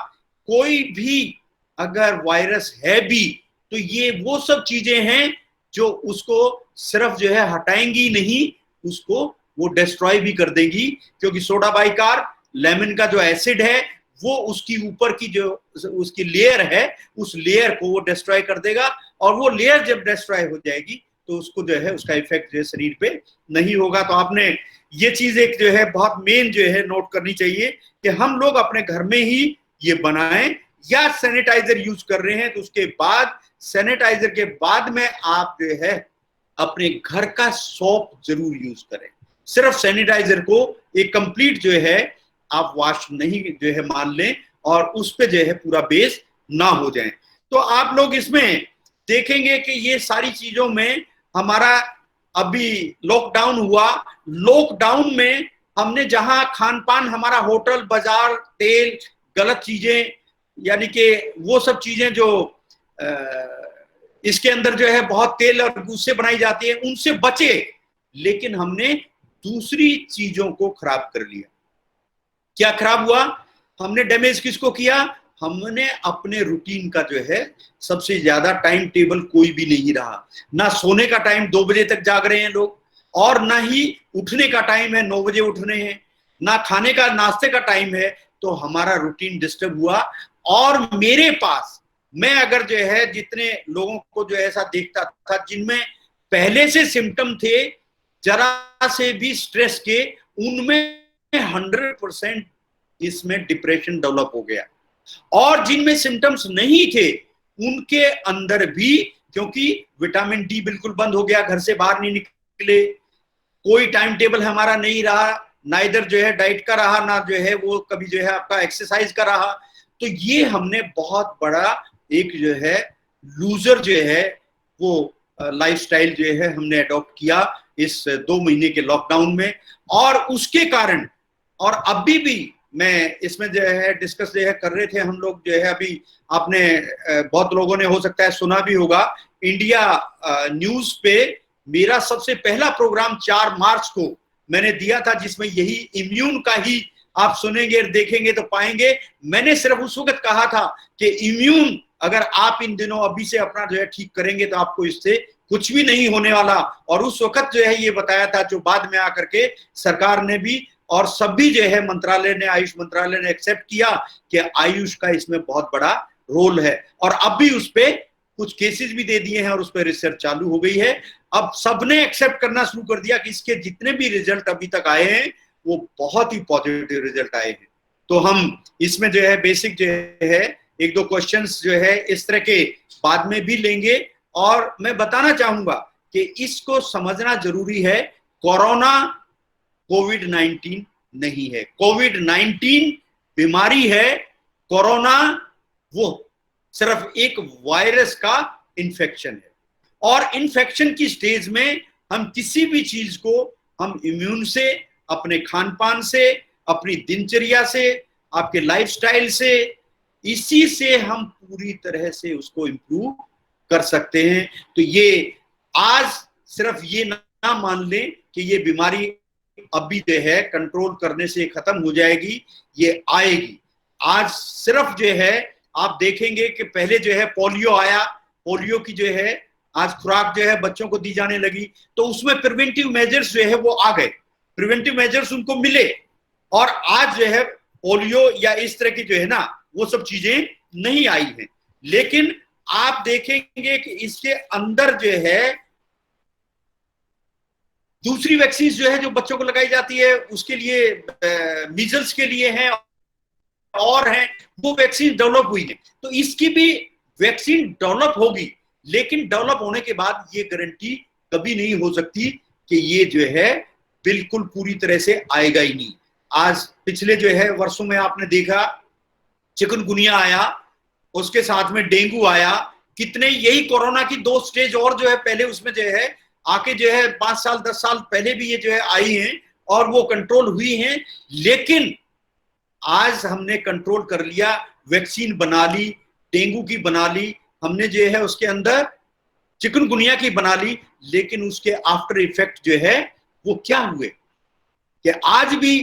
कोई भी अगर वायरस है भी, तो ये वो सब चीजें हैं जो उसको सिर्फ जो है हटाएंगी नहीं, उसको वो डिस्ट्रॉय भी कर देंगी, क्योंकि सोडा बाइकार्ब, लेमन का जो एसिड है वो उसकी ऊपर की जो उसकी लेयर है, उस लेयर को वो डिस्ट्रॉय कर देगा, और वो लेयर जब डिस्ट्रॉय हो जाएगी तो उसको जो है उसका इफेक्ट जो है शरीर पे नहीं होगा। तो आपने ये चीज एक जो है बहुत मेन जो है नोट करनी चाहिए कि हम लोग अपने घर में ही ये बनाएं, या सैनिटाइजर यूज कर रहे हैं तो उसके बाद सैनिटाइजर के बाद में आप जो है अपने घर का सोप जरूर यूज करें। सिर्फ सैनिटाइजर को एक कंप्लीट जो है आप वॉश नहीं जो है मान लें और उस पे जो है पूरा बेस ना हो जाए। तो आप लोग इसमें देखेंगे कि ये सारी चीजों में हमारा अभी लॉकडाउन हुआ, लॉकडाउन में हमने जहां खान पान हमारा होटल बाजार तेल गलत चीजें, यानी कि वो सब चीजें जो इसके अंदर जो है बहुत तेल और दूध से बनाई जाती है उनसे बचे, लेकिन हमने दूसरी चीजों को खराब कर लिया। क्या खराब हुआ? हमने डैमेज किसको किया? हमने अपने रूटीन का जो है सबसे ज्यादा टाइम टेबल कोई भी नहीं रहा। ना सोने का टाइम 2 बजे तक जाग रहे हैं लोग, और ना ही उठने का टाइम है 9 बजे उठ रहे हैं, ना खाने का नाश्ते का टाइम है, तो हमारा रूटीन डिस्टर्ब हुआ। और मेरे पास मैं अगर जो है जितने लोगों को जो ऐसा देखता था जिनमें पहले से सिम्टम थे जरा से भी स्ट्रेस के, उनमें 100% इसमें डिप्रेशन डेवलप हो गया। और जिनमें सिम्टम्स नहीं थे उनके अंदर भी, क्योंकि विटामिन डी बिल्कुल बंद हो गया, घर से बाहर नहीं निकले, कोई टाइम टेबल हमारा नहीं रहा, ना इधर जो है डाइट का रहा, ना जो है वो कभी जो है आपका एक्सरसाइज का रहा। तो ये हमने बहुत बड़ा एक जो है लूजर जो है वो लाइफस्टाइल जो है हमने अडॉप्ट किया इस 2 महीने के लॉकडाउन में। और उसके कारण, और अभी भी मैं इसमें जो है डिस्कस जो है कर रहे थे हम लोग जो है, अभी आपने बहुत लोगों ने हो सकता है सुना भी होगा, इंडिया न्यूज पे मेरा सबसे पहला प्रोग्राम 4 मार्च को मैंने दिया था, जिसमें यही इम्यून का ही आप सुनेंगे देखेंगे तो पाएंगे। मैंने सिर्फ उस वक्त कहा था कि इम्यून अगर आप इन दिनों अभी से अपना जो है ठीक करेंगे तो आपको इससे कुछ भी नहीं होने वाला। और उस वक्त जो है ये बताया था, जो बाद में आकर के सरकार ने भी और सभी जो है मंत्रालय ने, आयुष मंत्रालय ने एक्सेप्ट किया कि आयुष का इसमें बहुत बड़ा रोल है। और अब भी उस पे कुछ केसेस भी दे दिए हैं और उस पर रिसर्च चालू हो गई है। अब सबने एक्सेप्ट करना शुरू कर दिया कि इसके जितने भी रिजल्ट अभी तक आए हैं वो बहुत ही पॉजिटिव रिजल्ट आए हैं। तो हम इसमें जो है बेसिक जो है 1-2 क्वेश्चंस जो है इस तरह के बाद में भी लेंगे। और मैं बताना चाहूंगा कि इसको समझना जरूरी है, कोरोना कोविड-19 नहीं है। कोविड-19 बीमारी है, कोरोना वो सिर्फ एक वायरस का इन्फेक्शन है। और इन्फेक्शन की स्टेज में हम किसी भी चीज को हम इम्यून से, अपने खान पान से, अपनी दिनचर्या से, आपके लाइफस्टाइल से, इसी से हम पूरी तरह से उसको इम्प्रूव कर सकते हैं। तो ये आज सिर्फ ये ना मान लें कि ये बीमारी अभी जो है कंट्रोल करने से खत्म हो जाएगी, ये आएगी। आज सिर्फ जो है आप देखेंगे कि पहले जो है पोलियो आया, पोलियो की जो है आज खुराक जो है बच्चों को दी जाने लगी, तो उसमें प्रिवेंटिव मेजर्स जो है वो आ गए, प्रिवेंटिव मेजर्स उनको मिले। और आज जो है पोलियो या इस तरह की जो है ना वो सब चीजें नहीं आई हैं। लेकिन आप देखेंगे कि इसके अंदर जो है दूसरी वैक्सीन जो है जो बच्चों को लगाई जाती है उसके लिए मीजल्स के लिए है और है, वो वैक्सीन डेवलप हुई है। तो इसकी भी वैक्सीन डेवलप होगी, लेकिन डेवलप होने के बाद ये गारंटी कभी नहीं हो सकती कि ये जो है बिल्कुल पूरी तरह से आएगा ही नहीं। आज पिछले जो है वर्षों में आपने देखा चिकनगुनिया आया, उसके साथ में डेंगू आया, कितने यही कोरोना की 2 स्टेज और जो है पहले उसमें जो है आके जो है 5 साल 10 साल पहले भी ये जो है आई हैं और वो कंट्रोल हुई हैं। लेकिन आज हमने कंट्रोल कर लिया, वैक्सीन बना ली, डेंगू की बना ली, हमने जो है उसके अंदर चिकनगुनिया की बना ली, लेकिन उसके आफ्टर इफेक्ट जो है वो क्या हुए कि आज भी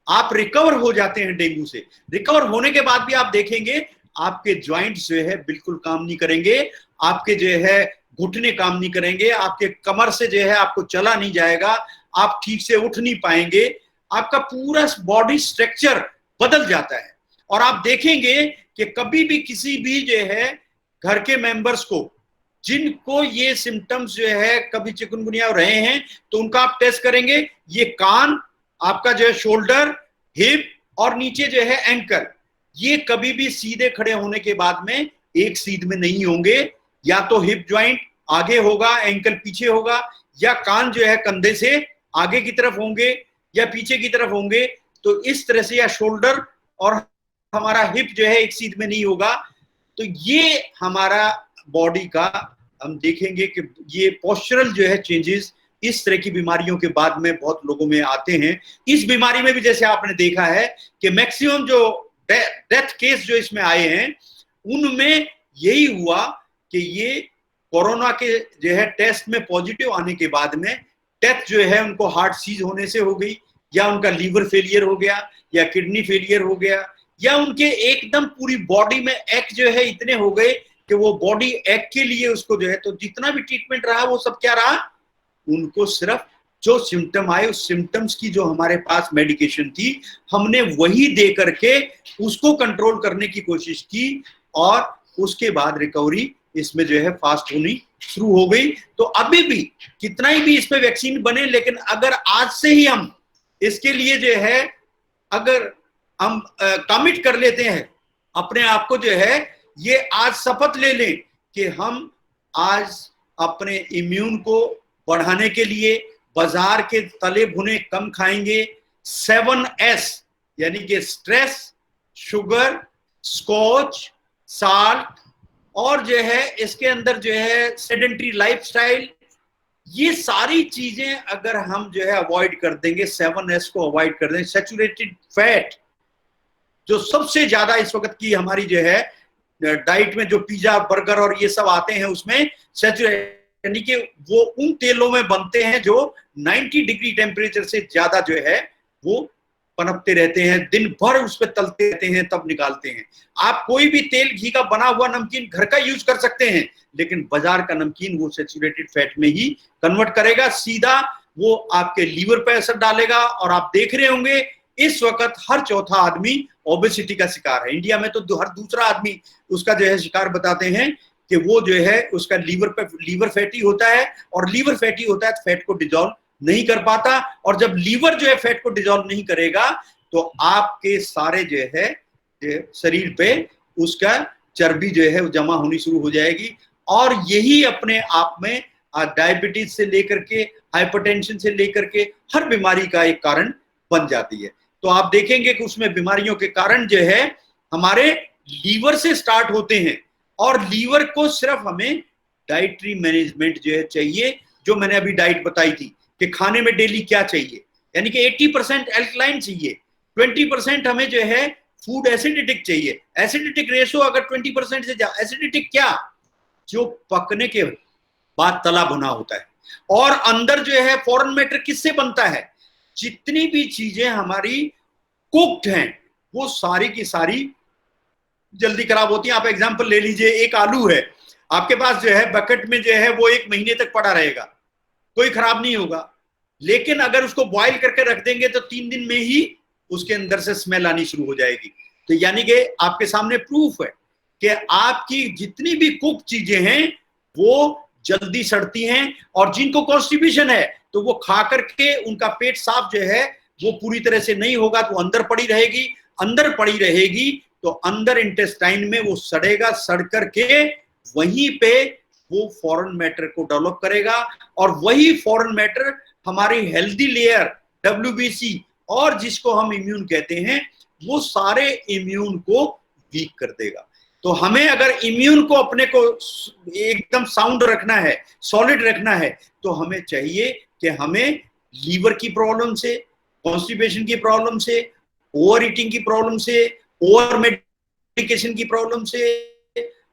आप रिकवर हो जाते हैं डेंगू से। रिकवर होने के बाद भी आप देखेंगे आपके जॉइंट्स जो है बिल्कुल काम नहीं करेंगे, आपके जो है घुटने काम नहीं करेंगे, आपके कमर से जो है आपको चला नहीं जाएगा, आप ठीक से उठ नहीं पाएंगे, आपका पूरा बॉडी स्ट्रक्चर बदल जाता है। और आप देखेंगे कि कभी भी किसी भी जो है घर के मेंबर्स को जिनको ये सिम्टम्स जो है कभी चिकनगुनिया रहे हैं तो उनका आप टेस्ट करेंगे, ये कान, आपका जो है शोल्डर, हिप और नीचे जो है एंकल, ये कभी भी सीधे खड़े होने के बाद में एक सीध में नहीं होंगे। या तो हिप ज्वाइंट आगे होगा, एंकल पीछे होगा, या कान जो है कंधे से आगे की तरफ होंगे या पीछे की तरफ होंगे। तो इस तरह से, या शोल्डर और हमारा हिप जो है एक सीध में नहीं होगा। तो ये हमारा बॉडी का हम देखेंगे कि ये पोस्चरल जो है चेंजेस इस तरह की बीमारियों के बाद में बहुत लोगों में आते हैं। इस बीमारी में भी जैसे आपने देखा है कि मैक्सिमम जो डेथ केस जो इसमें आए हैं उनमें यही हुआ कि ये कोरोना के जो है टेस्ट में पॉजिटिव आने के बाद में डेथ जो है उनको हार्ट सीज होने से हो गई, या उनका लीवर फेलियर हो गया, या किडनी फेलियर हो गया, या उनके एकदम पूरी बॉडी में एक जो है इतने हो गए कि वो बॉडी एक के लिए उसको जो है, तो जितना भी ट्रीटमेंट रहा वो सब क्या रहा, उनको सिर्फ जो सिम्टम आए उस सिम्टम्स की जो हमारे पास मेडिकेशन थी हमने वही दे करके उसको कंट्रोल करने की कोशिश की, और उसके बाद रिकवरी इसमें जो है फास्ट होनी शुरू हो गई। तो अभी भी कितना ही भी इस पे वैक्सीन बने, लेकिन अगर आज से ही हम इसके लिए जो है अगर हम कमिट कर लेते हैं अपने आप को, जो है ये आज शपथ ले लें कि हम आज अपने इम्यून को बढ़ाने के लिए बाजार के तले भुने कम खाएंगे, 7S यानी कि स्ट्रेस, शुगर, स्कॉच, साल्ट, और जो है इसके अंदर जो है सेडेंटरी लाइफस्टाइल, ये सारी चीजें अगर हम जो है अवॉइड कर देंगे, 7S को अवॉइड कर देंगे, सैचुरेटेड फैट जो सबसे ज्यादा इस वक्त की हमारी जो है डाइट में जो पिज्जा बर्गर और ये सब आते हैं उसमें सैचुरेटेड, यानी कि वो उन तेलों में बनते हैं जो 90 डिग्री टेम्परेचर से ज्यादा जो है वो पनपते रहते हैं, दिन भर उस पर तलते रहते हैं तब निकालते हैं। आप कोई भी तेल घी का बना हुआ नमकीन घर का यूज कर सकते हैं, लेकिन बाजार का नमकीन वो सैचुरेटेड फैट में ही कन्वर्ट करेगा, सीधा वो आपके लीवर पे असर डालेगा। और आप देख रहे होंगे इस वक्त हर चौथा आदमी ओबेसिटी का शिकार है। इंडिया में तो हर दूसरा आदमी उसका जो है शिकार बताते हैं कि वो जो है उसका लीवर फैटी होता है, और लीवर फैटी होता है तो फैट को डिजॉल्व नहीं कर पाता, और जब लीवर जो है फैट को डिजॉल्व नहीं करेगा तो आपके सारे जो है शरीर पे उसका चर्बी जो है जमा होनी शुरू हो जाएगी, और यही अपने आप में डायबिटीज से लेकर के हाइपरटेंशन से लेकर के हर बीमारी का एक कारण बन जाती है। तो आप देखेंगे कि उसमें बीमारियों के कारण जो है हमारे लीवर से स्टार्ट होते हैं, और लीवर को सिर्फ हमें डाइटरी मैनेजमेंट जो है चाहिए, जो मैंने अभी डाइट बताई थी कि खाने में डेली क्या चाहिए, यानी कि 80% एल्कलाइन चाहिए, 20% हमें जो है फूड एसिडिटिक चाहिए। एसिडिटिक रेशो अगर 20% से ज्यादा, एसिडिटिक क्या, जो पकने के बाद तला भुना होता है, और अंदर जो है फॉरेन मैटर किससे बनता है, जितनी भी चीजें हमारी कुक्ड हैं वो सारी की सारी जल्दी खराब होती है। आप एग्जांपल ले लीजिए, एक आलू है आपके पास जो है बकेट में जो है वो 1 महीने तक पड़ा रहेगा, कोई खराब नहीं होगा, लेकिन अगर उसको बॉईल करके रख देंगे तो 3 दिन में ही उसके अंदर से स्मेल आनी शुरू हो जाएगी। तो यानी कि आपके सामने प्रूफ है कि आपकी जितनी भी कुक चीजें हैं वो जल्दी सड़ती हैं, और जिनको कॉन्स्टिपेशन है तो वो खा करके उनका पेट साफ जो है वो पूरी तरह से नहीं होगा, तो अंदर पड़ी रहेगी। अंदर पड़ी रहेगी तो अंदर इंटेस्टाइन में वो सड़ेगा, सड़ करके वहीं पे वो फॉरेन मैटर को डेवलप करेगा, और वही फॉरेन मैटर हमारी हेल्दी लेयर WBC और जिसको हम इम्यून कहते हैं, वो सारे इम्यून को वीक कर देगा। तो हमें अगर इम्यून को अपने को एकदम साउंड रखना है, सॉलिड रखना है, तो हमें चाहिए कि हमें लीवर की प्रॉब्लम से, कॉन्स्टिपेशन की प्रॉब्लम से, ओवर ईटिंग की प्रॉब्लम से, ओवर मेडिकेशन की प्रॉब्लम से,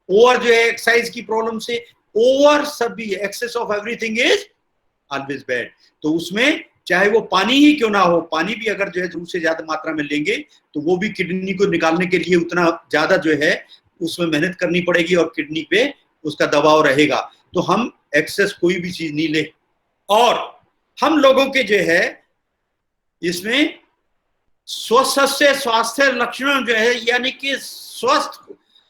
ओवर जो है एक्सरसाइज की प्रॉब्लम से, ओवर सभी excess of everything is always bad. तो उसमें चाहे वो पानी ही क्यों ना हो, पानी भी अगर जो है जरूरत से ज्यादा मात्रा में लेंगे तो वो भी किडनी को निकालने के लिए उतना ज्यादा जो है उसमें मेहनत करनी पड़ेगी और किडनी पे उसका दबाव रहेगा। तो हम एक्सेस कोई भी चीज नहीं ले। और हम लोगों के जो है इसमें स्वस्थ से स्वास्थ्य लक्षण जो है, यानी कि स्वस्थ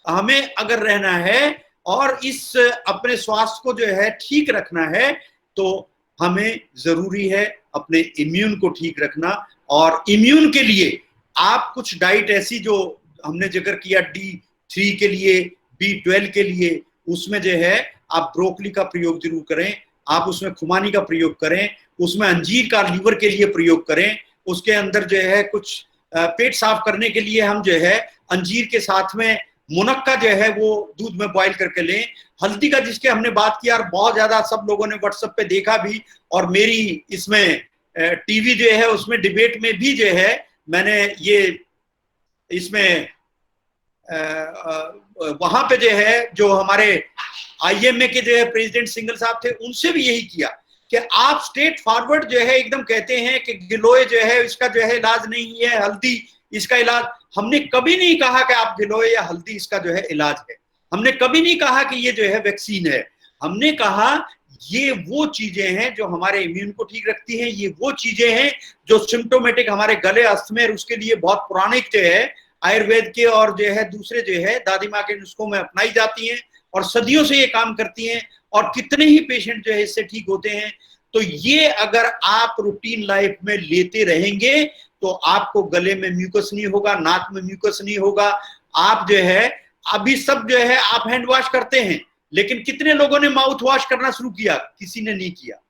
हमें अगर रहना है और इस अपने स्वास्थ्य को जो है ठीक रखना है, तो हमें जरूरी है अपने इम्यून को ठीक रखना। और इम्यून के लिए आप कुछ डाइट ऐसी जो हमने जिक्र किया D3 के लिए, B12 के लिए, उसमें जो है आप ब्रोकली का प्रयोग जरूर करें, आप उसमें खुमानी का प्रयोग करें, उसमें अंजीर का लीवर के लिए प्रयोग करें। उसके अंदर जो है कुछ पेट साफ करने के लिए हम जो है अंजीर के साथ में मुनक्का जो है वो दूध में बॉईल करके लें। हल्दी का जिसके हमने बात किया और बहुत ज्यादा सब लोगों ने व्हाट्सएप पे देखा भी, और मेरी इसमें टीवी जो है उसमें डिबेट में भी जो है मैंने ये इसमें वहां पे जो है जो हमारे IMA के जो है प्रेसिडेंट सिंघल साहब थे, उनसे भी यही किया कि आप स्ट्रेट फॉरवर्ड जो है एकदम कहते हैं कि गिलोय जो है इसका जो है इलाज नहीं है, हल्दी इसका इलाज। हमने कभी नहीं कहा कि आप गिलोय या हल्दी इसका जो है इलाज है। हमने कभी नहीं कहा कि ये जो है वैक्सीन है। हमने कहा ये वो चीजें हैं जो हमारे इम्यून को ठीक रखती हैं, ये वो चीजें हैं जो सिम्टोमेटिक हमारे गले, अस्थमे, उसके लिए बहुत पौराणिक जो है आयुर्वेद के और जो है दूसरे जो है दादी माँ के नुस्खों में अपनाई जाती हैं और सदियों से ये काम करती हैं, और कितने ही पेशेंट जो है इससे ठीक होते हैं। तो ये अगर आप रूटीन लाइफ में लेते रहेंगे तो आपको गले में म्यूकस नहीं होगा, नाक में म्यूकस नहीं होगा। आप जो है अभी सब जो है आप हैंड वॉश करते हैं, लेकिन कितने लोगों ने माउथ वॉश करना शुरू किया? किसी ने नहीं किया।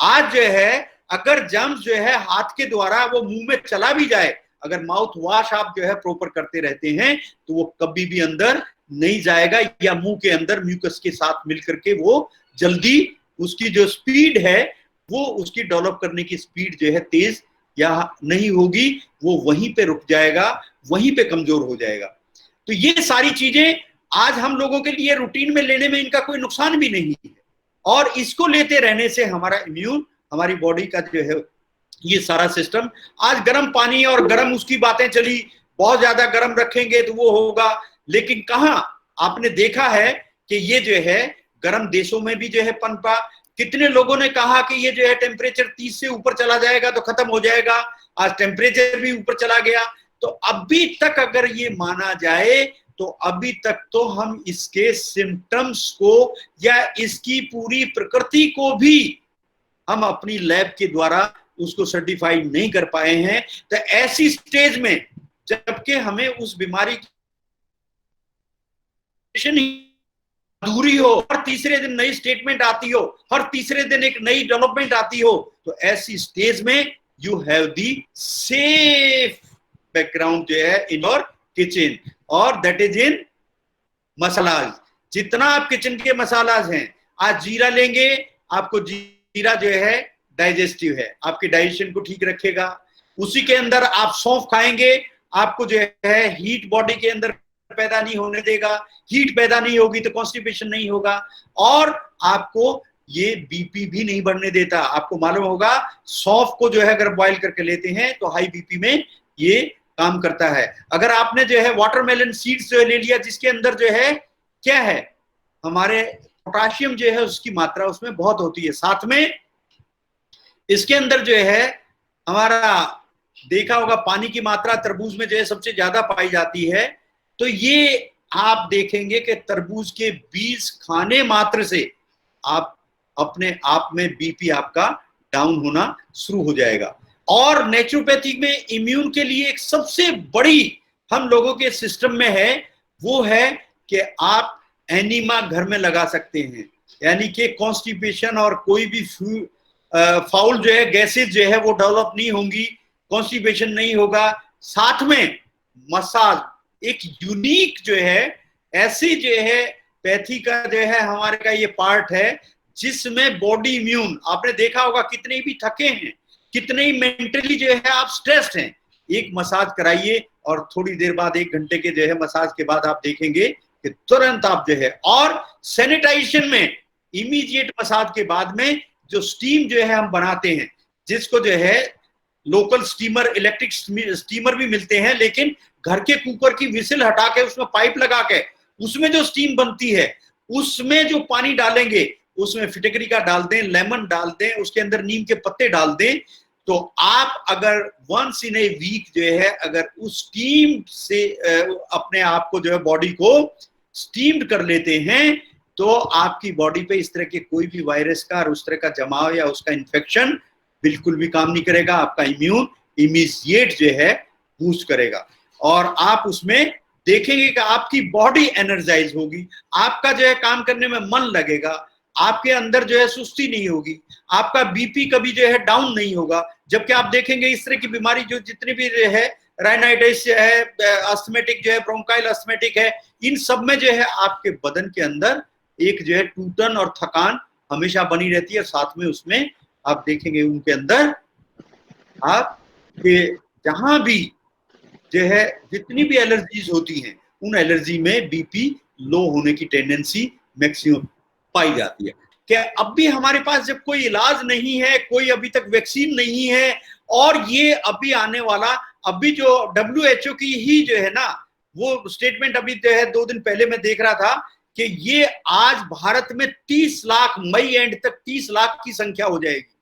आज जो है अगर जर्म्स जो है हाथ के द्वारा वो मुंह में चला भी जाए, अगर माउथ वॉश आप जो है प्रॉपर करते रहते हैं तो वो कभी भी अंदर नहीं जाएगा, या मुंह के अंदर म्यूकस के साथ मिलकर के वो जल्दी उसकी जो स्पीड है वो उसकी डेवलप करने की स्पीड जो है तेज या नहीं होगी, वो वहीं पे रुक जाएगा, वहीं पे कमजोर हो जाएगा। तो ये सारी चीजें आज हम लोगों के लिए रूटीन में लेने में इनका कोई नुकसान भी नहीं है, और इसको लेते रहने से हमारा इम्यून, हमारी बॉडी का जो है ये सारा सिस्टम, आज गर्म पानी और गर्म उसकी बातें चली, बहुत ज्यादा गर्म रखेंगे तो वो होगा, लेकिन कहाँ आपने देखा है कि ये जो है गर्म देशों में भी जो है पनपा। कितने लोगों ने कहा कि ये जो है टेम्परेचर 30 से ऊपर चला जाएगा तो खत्म हो जाएगा, आज टेम्परेचर भी ऊपर चला गया। तो अभी तक अगर ये माना जाए तो अभी तक तो हम इसके सिम्टम्स को या इसकी पूरी प्रकृति को भी हम अपनी लैब के द्वारा उसको सर्टिफाइड नहीं कर पाए हैं। तो ऐसी स्टेज में जबकि हमें उस बीमारी की दूरी हो, हर तीसरे दिन नई स्टेटमेंट आती हो, हर तीसरे दिन एक नई डेवलपमेंट आती हो, तो ऐसी स्टेज में you have the safe background जो है इन योर किचन, और दैट इज इन मसालाज। जितना आप किचन के मसालाज हैं, आज जीरा लेंगे, आपको जीरा जो है डाइजेस्टिव है, आपके डाइजेशन को ठीक रखेगा। उसी के अंदर आप सौंफ खाएंगे, आपको जो है हीट बॉडी के अंदर पैदा नहीं होने देगा, हीट पैदा नहीं होगी तो कॉन्स्टिपेशन नहीं होगा, और आपको ये बीपी भी नहीं बढ़ने देता। आपको मालूम होगा सौंफ को जो है अगर बॉईल करके लेते हैं तो हाई बीपी में ये काम करता है। अगर आपने जो है वाटरमेलन सीड्स जो है ले लिया, जिसके अंदर जो है क्या है, हमारे पोटाशियम जो है उसकी मात्रा उसमें बहुत होती है, साथ में इसके अंदर जो है हमारा देखा होगा पानी की मात्रा तरबूज में जो है सबसे ज्यादा पाई जाती है। तो ये आप देखेंगे कि तरबूज के बीज खाने मात्र से आप अपने आप में बीपी आपका डाउन होना शुरू हो जाएगा। और नेचुरोपैथी में इम्यून के लिए एक सबसे बड़ी हम लोगों के सिस्टम में है, वो है कि आप एनीमा घर में लगा सकते हैं, यानी कि कॉन्स्टिपेशन और कोई भी फाउल जो है गैसेज जो है वो डेवलप नहीं होंगी, कॉन्स्टिपेशन नहीं होगा। साथ में मसाज एक यूनिक जो है, ऐसी जो है पैथी का जो है हमारे का ये पार्ट है जिसमें बॉडी इम्यून, आपने देखा होगा कितने भी थके हैं, कितने ही मेंटली जो है आप स्ट्रेस्ड हैं, एक मसाज कराइए और थोड़ी देर बाद 1 घंटे के जो है मसाज के बाद आप देखेंगे कि तुरंत आप जो है, और सैनिटाइजेशन में इमीडिएट मसाज के बाद में जो स्टीम जो है हम बनाते हैं, जिसको जो है लोकल स्टीमर, इलेक्ट्रिक स्टीमर भी मिलते हैं, लेकिन घर के कुकर की विसिल हटा के उसमें पाइप लगा के उसमें जो स्टीम बनती है, उसमें जो पानी डालेंगे उसमें फिटकरी का डाल दें, लेमन डाल दें, उसके अंदर नीम के पत्ते डाल दें, तो आप अगर वंस इन ए वीक जो है अगर उस स्टीम से अपने आप को जो है बॉडी को स्टीम्ड कर लेते हैं, तो आपकी बॉडी पे इस तरह के कोई भी वायरस का और उस तरह का जमाव या उसका इन्फेक्शन बिल्कुल भी काम नहीं करेगा। आपका इम्यून इमीडिएट जो है बूस्ट करेगा और आप उसमें देखेंगे कि आपकी बॉडी एनर्जाइज होगी, आपका जो है काम करने में मन लगेगा, आपके अंदर जो है सुस्ती नहीं होगी, आपका बीपी कभी जो है डाउन नहीं होगा। जबकि आप देखेंगे इस तरह की बीमारी जो जितनी भी है, राइनाइटिस है, अस्थमेटिक जो है, ब्रोंकाइल अस्थमेटिक है, इन सब में जो है आपके बदन के अंदर एक जो है टूटन और थकान हमेशा बनी रहती है। साथ में उसमें आप देखेंगे उनके अंदर आपके जहां भी जो है जितनी भी एलर्जीज होती हैं, उन एलर्जी में बीपी लो होने की टेंडेंसी मैक्सिमम पाई जाती है। क्या अब भी हमारे पास जब कोई इलाज नहीं है, कोई अभी तक वैक्सीन नहीं है, और ये अभी आने वाला, अभी जो WHO की ही जो है ना वो स्टेटमेंट अभी जो है 2 दिन पहले मैं देख रहा था कि ये आज भारत में 30 लाख, मई एंड तक 30 लाख की संख्या हो जाएगी।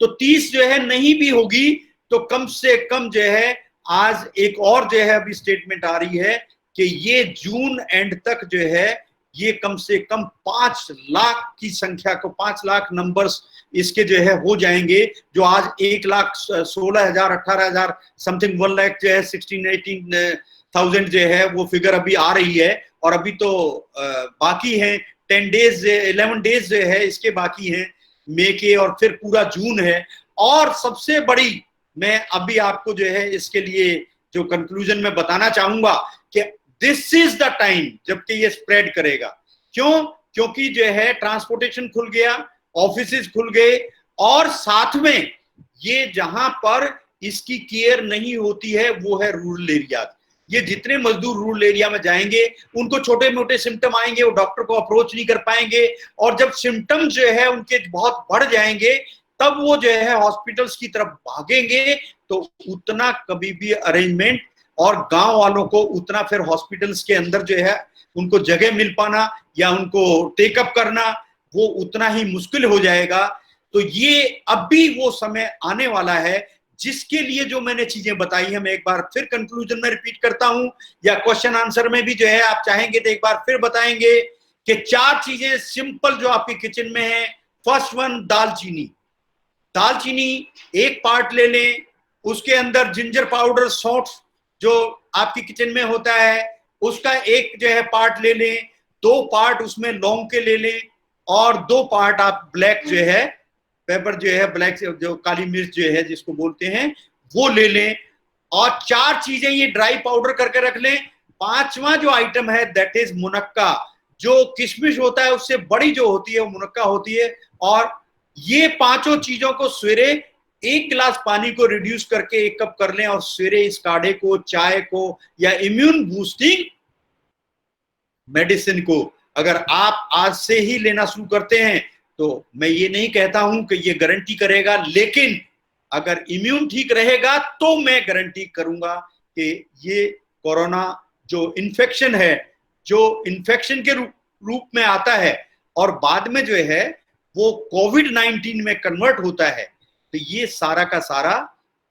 तो 30 जो है नहीं भी होगी तो कम से कम जो है आज एक और जो है अभी स्टेटमेंट आ रही है कि ये जून एंड तक जो है ये कम से कम 5 लाख की संख्या को, 5 लाख नंबर्स इसके जो है हो जाएंगे, जो आज 1,16,000 18,000 समथिंग 1 लाख जो है 16-18,000 जो है वो फिगर अभी आ रही है। और अभी तो बाकी हैं 10 डेज 11 डेज जो है इसके बाकी हैं मई के, और फिर पूरा जून है। और सबसे बड़ी मैं अभी आपको जो है इसके लिए जो कंक्लूजन में बताना चाहूंगा कि दिस इज द टाइम जबकि ये स्प्रेड करेगा। क्यों? क्योंकि जो है ट्रांसपोर्टेशन खुल गया, ऑफिसेज खुल गए, और साथ में ये जहां पर इसकी केयर नहीं होती है वो है रूरल एरिया। ये जितने मजदूर रूरल एरिया में जाएंगे उनको छोटे मोटे सिम्टम आएंगे, वो डॉक्टर को अप्रोच नहीं कर पाएंगे, और जब सिम्टम जो है उनके बहुत बढ़ जाएंगे तब वो जो है हॉस्पिटल्स की तरफ भागेंगे। तो उतना कभी भी अरेंजमेंट और गांव वालों को उतना फिर हॉस्पिटल्स के अंदर जो है उनको जगह मिल पाना या उनको टेकअप करना वो उतना ही मुश्किल हो जाएगा। तो ये अब भी वो समय आने वाला है जिसके लिए जो मैंने चीजें बताई हैं, मैं एक बार फिर कंक्लूजन में रिपीट करता हूं, या क्वेश्चन आंसर में भी जो है आप चाहेंगे तो एक बार फिर बताएंगे कि 4 चीजें सिंपल जो आपके किचन में है। फर्स्ट वन, दालचीनी। दालचीनी एक पार्ट ले लें, उसके अंदर जिंजर पाउडर, सौंठ जो आपकी किचन में होता है उसका एक जो है पार्ट ले लें, 2 पार्ट उसमें लौंग के ले लें, और 2 पार्ट आप ब्लैक जो है पेपर जो है, ब्लैक जो काली मिर्च जो है जिसको बोलते हैं वो ले लें, और 4 चीजें ये ड्राई पाउडर करके रख लें। 5वां जो आइटम है दैट इज मुनक्का। जो किशमिश होता है उससे बड़ी जो होती है वो मुनक्का होती है। और ये 5 चीजों को सवेरे 1 गिलास पानी को रिड्यूस करके 1 कप कर लें, और सवेरे इस काढ़े को, चाय को या इम्यून बूस्टिंग मेडिसिन को अगर आप आज से ही लेना शुरू करते हैं, तो मैं ये नहीं कहता हूं कि ये गारंटी करेगा, लेकिन अगर इम्यून ठीक रहेगा तो मैं गारंटी करूंगा कि ये कोरोना जो इन्फेक्शन है, जो इन्फेक्शन के रूप में आता है और बाद में जो है वो कोविड-19 में कन्वर्ट होता है, तो ये सारा का सारा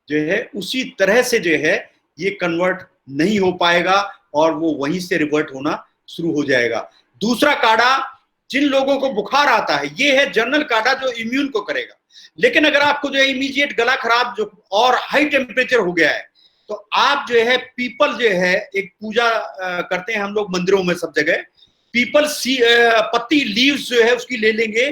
जो है उसी तरह से जो है ये कन्वर्ट नहीं हो पाएगा और वो वहीं से रिवर्ट होना शुरू हो जाएगा। दूसरा काढ़ा, जिन लोगों को बुखार आता है, ये है जनरल काढ़ा जो इम्यून को करेगा। लेकिन अगर आपको जो है इमीडिएट गला खराब जो और हाई टेम्परेचर हो गया है, तो आप जो है पीपल जो है, एक पूजा करते हैं हम लोग मंदिरों में सब जगह, पीपल पत्ती लीव्स जो है उसकी ले लेंगे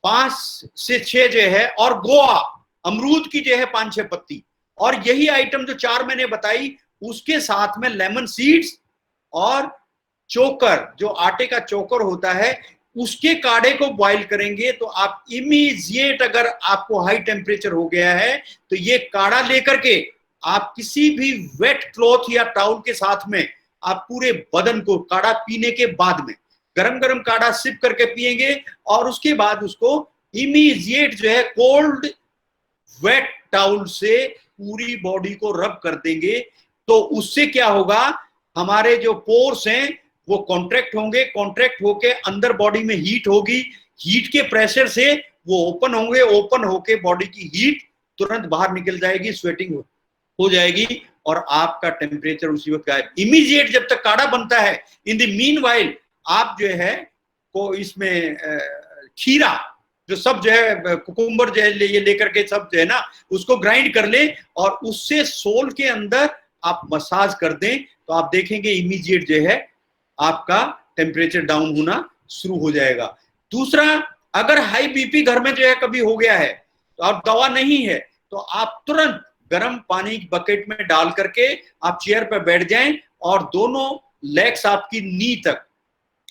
5 से 6 जो है, और गोवा अमरूद की जो है 5-6 पत्ती, और यही आइटम जो 4 मैंने बताई उसके साथ में लेमन सीड्स और चोकर, जो आटे का चोकर होता है, उसके काढ़े को बॉईल करेंगे। तो आप इमीडिएट, अगर आपको हाई टेम्परेचर हो गया है, तो ये काढ़ा लेकर के आप किसी भी वेट क्लॉथ या टाउल के साथ में आप पूरे बदन को, काढ़ा पीने के बाद में गरम गरम काढ़ा सिप करके पिएंगे, और उसके बाद उसको इमीडिएट जो है कोल्ड वेट टाउल से पूरी बॉडी को रब कर देंगे। तो उससे क्या होगा, हमारे जो पोर्स हैं वो कॉन्ट्रैक्ट होंगे, कॉन्ट्रैक्ट होके अंदर बॉडी में हीट होगी, हीट के प्रेशर से वो ओपन होंगे, ओपन होके बॉडी की हीट तुरंत बाहर निकल जाएगी, स्वेटिंग हो जाएगी, और आपका टेम्परेचर उसी वक्त गायब। इमीडिएट जब तक काढ़ा बनता है, इन द मीनवाइल आप जो है को इसमें खीरा जो सब जो है, कुकुम्बर जो है ये लेकर के सब जो है ना उसको ग्राइंड कर ले, और उससे सोल के अंदर आप मसाज कर दें, तो आप देखेंगे इमीडिएट जो है आपका टेम्परेचर डाउन होना शुरू हो जाएगा। दूसरा, अगर हाई बीपी घर में जो है कभी हो गया है, तो आप दवा नहीं है, तो आप तुरंत गर्म पानी बकेट में डाल करके आप चेयर पर बैठ जाएं, और दोनों लेग्स आपकी नी तक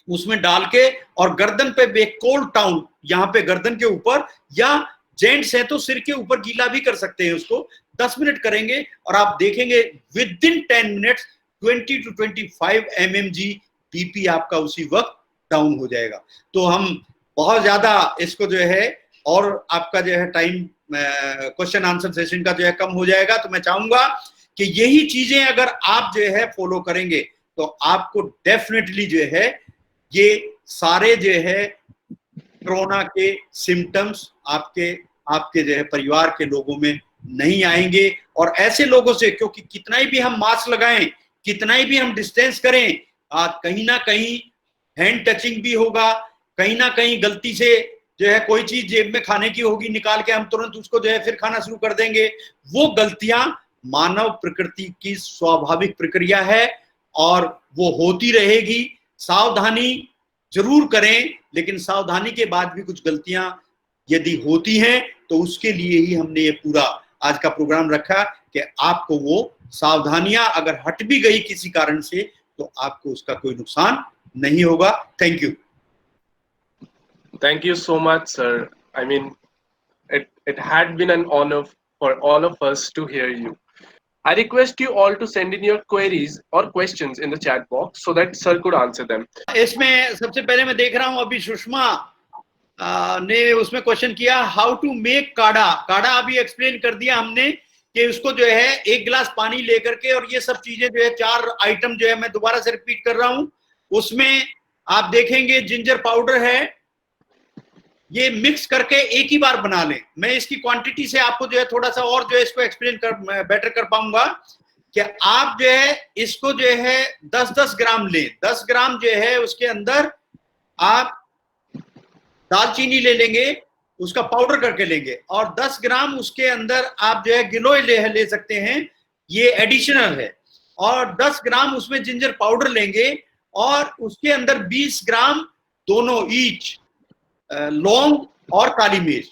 उसमें डाल के, और गर्दन पे कोल्ड टाउल, यहाँ पे गर्दन के ऊपर, या जेंट्स है तो सिर के ऊपर गीला भी कर सकते हैं उसको, 10 मिनट करेंगे, और आप देखेंगे with in 10 minutes 20 to 25 mmg BP आपका उसी वक्त डाउन हो जाएगा। तो हम बहुत ज्यादा इसको जो है, और आपका जो है टाइम क्वेश्चन आंसर सेशन का जो है कम हो जाएगा, तो मैं चाहूंगा कि यही चीजें अगर आप जो है फॉलो करेंगे, तो आपको डेफिनेटली जो है ये सारे जो है कोरोना के सिम्टम्स आपके जो है परिवार के लोगों में नहीं आएंगे। और ऐसे लोगों से, क्योंकि कितना ही भी हम मास्क लगाएं, कितना ही भी हम डिस्टेंस करें, कहीं ना कहीं हैंड टचिंग भी होगा, कहीं ना कहीं गलती से जो है कोई चीज जेब में खाने की होगी, निकाल के हम तुरंत उसको जो है फिर खाना शुरू कर देंगे। वो गलतियां मानव प्रकृति की स्वाभाविक प्रक्रिया है, और वो होती रहेगी। सावधानी जरूर करें, लेकिन सावधानी के बाद भी कुछ गलतियां यदि होती हैं, तो उसके लिए ही हमने ये पूरा आज का प्रोग्राम रखा कि आपको वो सावधानियां अगर हट भी गई किसी कारण से, तो आपको उसका कोई नुकसान नहीं होगा। Thank you. Thank you so much, sir. I mean, it had been an honor for all of us to hear you. I request you all to send in your queries or questions in the chat box so that sir could answer them. इसमें सबसे पहले मैं देख रहा हूं अभी सुषमा ने उसमें क्वेश्चन किया, हाउ टू मेक काढ़ा। काढ़ा अभी एक्सप्लेन कर दिया हमने कि उसको जो है 1 गिलास पानी लेकर के, और ये सब चीजें जो है 4 आइटम जो है मैं दोबारा से रिपीट कर रहा हूं। उसमें आप देखेंगे जिंजर पाउडर है, ये मिक्स करके एक ही बार बना लें। मैं इसकी क्वांटिटी से आपको जो है थोड़ा सा और जो है इसको एक्सप्लेन कर बेटर कर पाऊंगा कि आप जो है इसको जो है 10-10 ग्राम लें। 10 ग्राम जो है उसके अंदर आप दालचीनी ले लेंगे, उसका पाउडर करके लेंगे, और 10 ग्राम उसके अंदर आप जो है गिलोय ले सकते हैं, ये एडिशनल है, और 10 ग्राम उसमें जिंजर पाउडर लेंगे, और उसके अंदर 20 ग्राम दोनों ईच लौंग और काली मिर्च,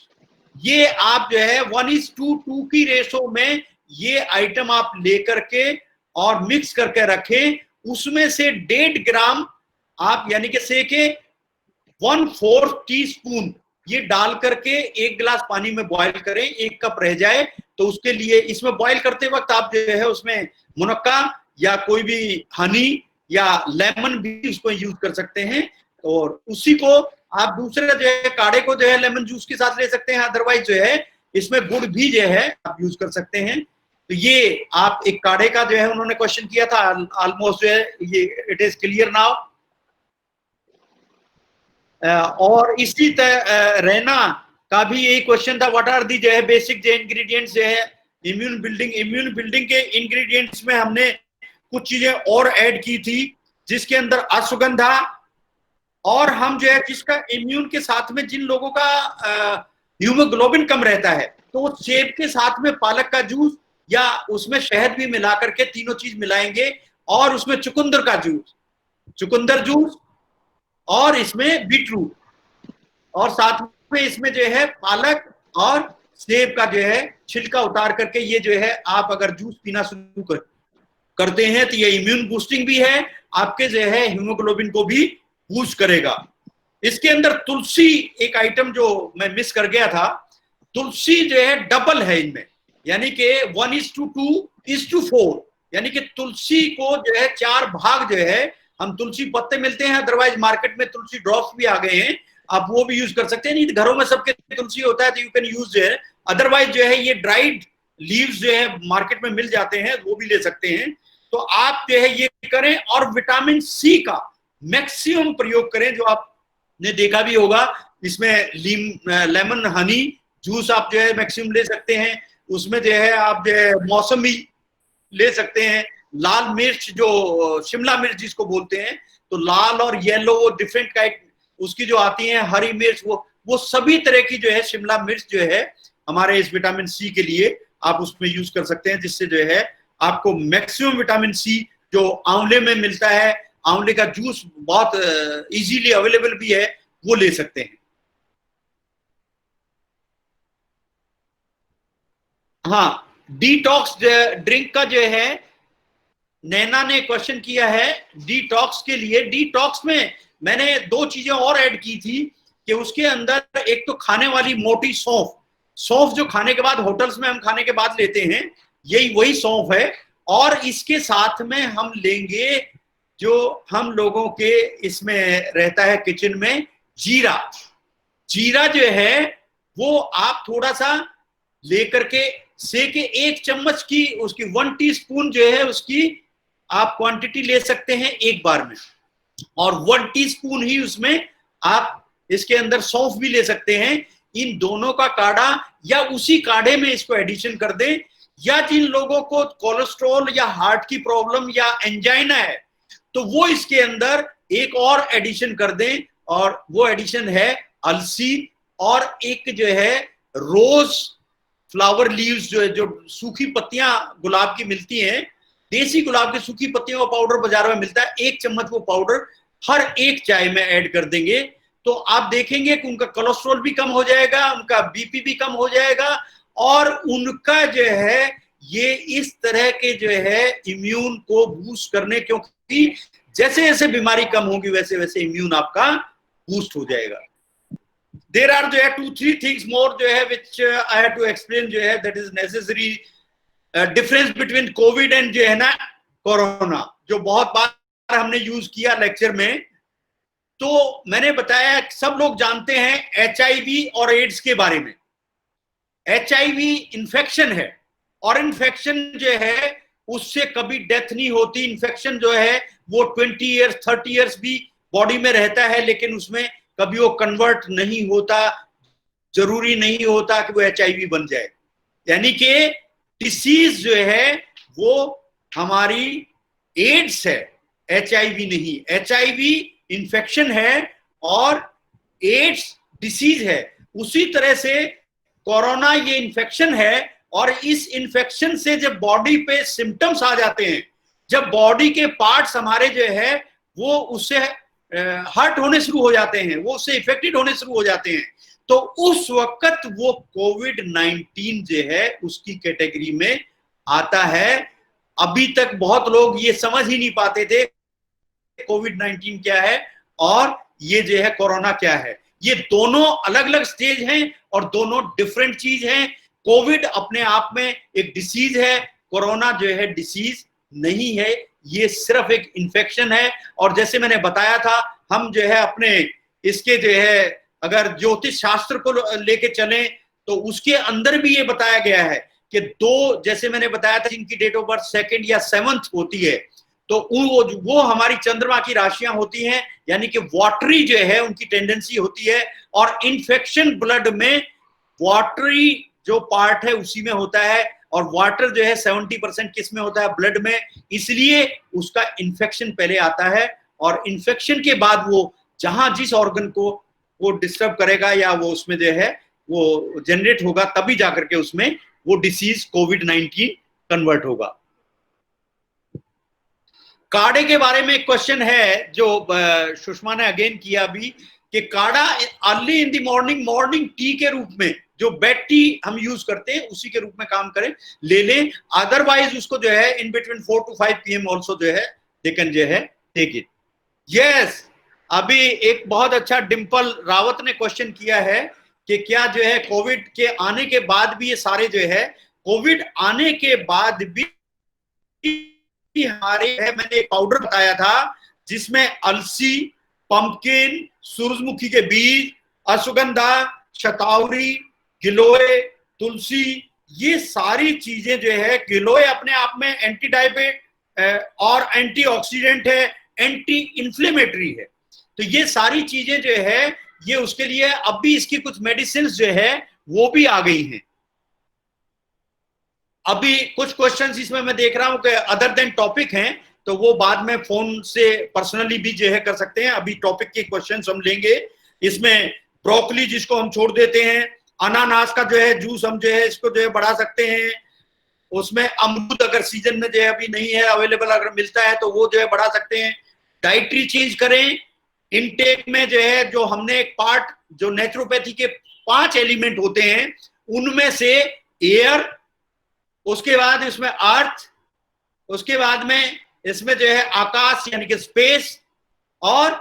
ये आप जो है 1:2 की रेशो में ये आइटम आप लेकर के और मिक्स करके रखें। उसमें से 1.5 ग्राम आप यानी कि से के 1/4 टीस्पून ये डाल करके 1 गिलास पानी में बॉईल करें, 1 कप रह जाए। तो उसके लिए इसमें बॉईल करते वक्त आप जो है उसमें मुनक्का या कोई भी हनी या लेमन भी उसको यूज कर सकते हैं, और उसी को आप दूसरे जो है काढ़े को जो है लेमन जूस के साथ ले सकते हैं। अदरवाइज जो है इसमें गुड़ भी जो है आप यूज कर सकते हैं। तो ये आप एक काढ़े का जो है उन्होंने क्वेश्चन किया था, ऑलमोस्ट जो है ये इट इज क्लियर नाउ। और इसी तरह रैना का भी यही क्वेश्चन था, व्हाट आर दी जो है बेसिक जो इंग्रेडिएंट्स जो है इम्यून बिल्डिंग के इंग्रेडिएंट्स में हमने कुछ चीजें और ऐड की थी, जिसके अंदर अश्वगंधा, और हम जो है जिसका इम्यून के साथ में जिन लोगों का हीमोग्लोबिन कम रहता है, तो वो सेब के साथ में पालक का जूस या उसमें शहद भी मिला करके तीनों चीज मिलाएंगे, और उसमें चुकंदर का जूस, चुकंदर जूस, और इसमें बीटरूट, और साथ में इसमें जो है पालक और सेब का जो है छिलका उतार करके ये जो है आप अगर जूस पीना शुरू करते हैं तो ये इम्यून बूस्टिंग भी है, आपके जो है हीमोग्लोबिन को भी बूस्ट करेगा। इसके अंदर तुलसी एक आइटम जो मैं मिस कर गया था, तुलसी जो है डबल है इनमें, यानी कि 1:2:4, यानी कि तुलसी को जो है 4 भाग जो है, हम तुलसी पत्ते मिलते हैं, अदरवाइज मार्केट में तुलसी ड्रॉप्स भी आ गए हैं, आप वो भी यूज कर सकते हैं, नहीं तो घरों में सबके तुलसी होता है तो यू कैन यूज जो है, अदरवाइज जो है ये ड्राइड लीव्स जो है मार्केट में मिल जाते हैं, वो भी ले सकते हैं। तो आप जो है ये करें, और विटामिन सी का मैक्सिमम प्रयोग करें, जो आपने देखा भी होगा, इसमें लेमन हनी जूस आप जो है मैक्सिमम ले सकते हैं, उसमें जो है आप जो है मौसमी ले सकते हैं, लाल मिर्च जो शिमला मिर्च जिसको बोलते हैं, तो लाल और येलो वो डिफरेंट टाइप उसकी जो आती है, हरी मिर्च, वो सभी तरह की जो है शिमला मिर्च जो है हमारे इस विटामिन सी के लिए आप उसमें यूज कर सकते हैं, जिससे जो है आपको मैक्सिमम विटामिन सी जो आंवले में मिलता है, आंवले का जूस बहुत इजीली अवेलेबल भी है, वो ले सकते हैं। हाँ, डिटॉक्स ड्रिंक का जो है नैना ने क्वेश्चन किया है, डिटॉक्स के लिए, डिटॉक्स में मैंने 2 चीजें और ऐड की थी कि उसके अंदर एक तो खाने वाली मोटी सौंफ, सौंफ जो खाने के बाद होटल्स में हम खाने के बाद लेते हैं, यही वही सौंफ है, और इसके साथ में हम लेंगे जो हम लोगों के इसमें रहता है किचन में, जीरा। जीरा जो है वो आप थोड़ा सा लेकर के सेके 1 चम्मच की उसकी 1 टीस्पून जो है उसकी आप क्वांटिटी ले सकते हैं एक बार में, और 1 टीस्पून ही उसमें आप इसके अंदर सौंफ भी ले सकते हैं। इन दोनों का काढ़ा या उसी काढ़े में इसको एडिशन कर दें, या जिन लोगों को कोलेस्ट्रॉल या हार्ट की प्रॉब्लम या एंजाइना है तो वो इसके अंदर एक और एडिशन कर दें, और वो एडिशन है अलसी, और एक जो है रोज फ्लावर लीव्स जो है, जो सूखी पत्तियां गुलाब की मिलती हैं, देसी गुलाब की सूखी पत्तियों का पाउडर बाजार में मिलता है, 1 चम्मच वो पाउडर हर एक चाय में ऐड कर देंगे, तो आप देखेंगे कि उनका कोलेस्ट्रॉल भी कम हो जाएगा, उनका बीपी भी कम हो जाएगा, और उनका जो है ये इस तरह के जो है इम्यून को बूस्ट करने, क्योंकि जैसे जैसे बीमारी कम होगी वैसे वैसे इम्यून आपका बूस्ट हो जाएगा। देयर आर जो है 2-3 थिंग्स मोर जो है विच आई हैव टू एक्सप्लेन जो है, that is necessary difference between Covid and जो है ना कोरोना, जो बहुत बार हमने यूज किया लेक्चर में। तो मैंने बताया सब लोग जानते हैं एचआईवी और एड्स के बारे में। एचआईवी इन्फेक्शन है, और इन्फेक्शन जो है उससे कभी डेथ नहीं होती, इन्फेक्शन जो है वो 20 ईयर्स 30 ईयर्स भी बॉडी में रहता है, लेकिन उसमें कभी वो कन्वर्ट नहीं होता, जरूरी नहीं होता कि वो एचआईवी बन जाए। यानी कि डिसीज जो है वो हमारी एड्स है, एचआईवी नहीं। एचआईवी इन्फेक्शन है और एड्स डिसीज है। उसी तरह से कोरोना ये इन्फेक्शन है, और इस इन्फेक्शन से जब बॉडी पे सिम्टम्स आ जाते हैं, जब बॉडी के पार्ट्स हमारे जो है वो उससे हर्ट होने शुरू हो जाते हैं, वो उससे इफेक्टेड होने शुरू हो जाते हैं, तो उस वक्त वो कोविड-19 जो है उसकी कैटेगरी में आता है। अभी तक बहुत लोग ये समझ ही नहीं पाते थे कोविड-19 क्या है और ये जो है कोरोना क्या है। ये दोनों अलग अलग स्टेज हैं और दोनों डिफरेंट चीज हैं। कोविड अपने आप में एक डिसीज है, कोरोना जो है डिसीज नहीं है, ये सिर्फ एक इन्फेक्शन है। और जैसे मैंने बताया था, हम जो है अपने इसके जो है अगर ज्योतिष शास्त्र को लेके चलें तो उसके अंदर भी ये बताया गया है कि 2, जैसे मैंने बताया था, जिनकी डेट ऑफ बर्थ 2nd या 7th होती है, तो वो हमारी चंद्रमा की राशियां होती हैं, यानी कि वाटरी जो है उनकी टेंडेंसी होती है। और इन्फेक्शन ब्लड में वाटरी जो पार्ट है उसी में होता है, और वाटर जो है 70% किस में होता है, ब्लड में, इसलिए उसका इन्फेक्शन पहले आता है। और इन्फेक्शन के बाद वो जहां जिस ऑर्गन को वो डिस्टर्ब करेगा या वो उसमें जो है वो जनरेट होगा, तभी जाकर के उसमें वो डिसीज कोविड-19 कन्वर्ट होगा। काढ़े के बारे में एक क्वेश्चन है जो सुषमा ने अगेन किया अभी, कि काढ़ा early in the morning tea के रूप में, जो बेड टी हम यूज करते हैं उसी के रूप में काम करें, ले लें, अदरवाइज उसको जो है in between 4 to 5 PM also जो है दे कैन जो है टेक इट। यस, अभी एक बहुत अच्छा डिम्पल रावत ने क्वेश्चन किया है कि क्या जो है कोविड के आने के बाद भी ये सारे जो है, कोविड आने के बाद भी हमारे है, मैंने एक पाउडर बताया था जिसमें अलसी, पंपकिन, सूरजमुखी के बीज, अश्वगंधा, शतावरी, गिलोय, तुलसी, ये सारी चीजें जो है, गिलोय अपने आप में एंटी डायबिट और एंटीऑक्सीडेंट है, एंटी इंफ्लेमेटरी है। तो ये सारी चीजें जो है ये उसके लिए, अब भी इसकी कुछ मेडिसिन जो है वो भी आ गई हैं। अभी कुछ क्वेश्चंस इसमें मैं देख रहा हूं कि अदर देन टॉपिक हैं, तो वो बाद में फोन से पर्सनली भी जो है कर सकते हैं। अभी टॉपिक के क्वेश्चंस हम लेंगे। इसमें ब्रोकली जिसको हम छोड़ देते हैं, अनानास का जो है जूस हम जो है इसको जो है बढ़ा सकते हैं, उसमें अमरूद अगर सीजन में जो है अभी नहीं है अवेलेबल, अगर मिलता है तो वो जो है बढ़ा सकते हैं। डाइटरी चेंज करें, इनटेक में जो है जो हमने एक पार्ट जो नेचुरोपैथी के 5 एलिमेंट होते हैं उनमें से एयर, उसके बाद इसमें अर्थ, उसके बाद में इसमें जो है आकाश यानी कि स्पेस, और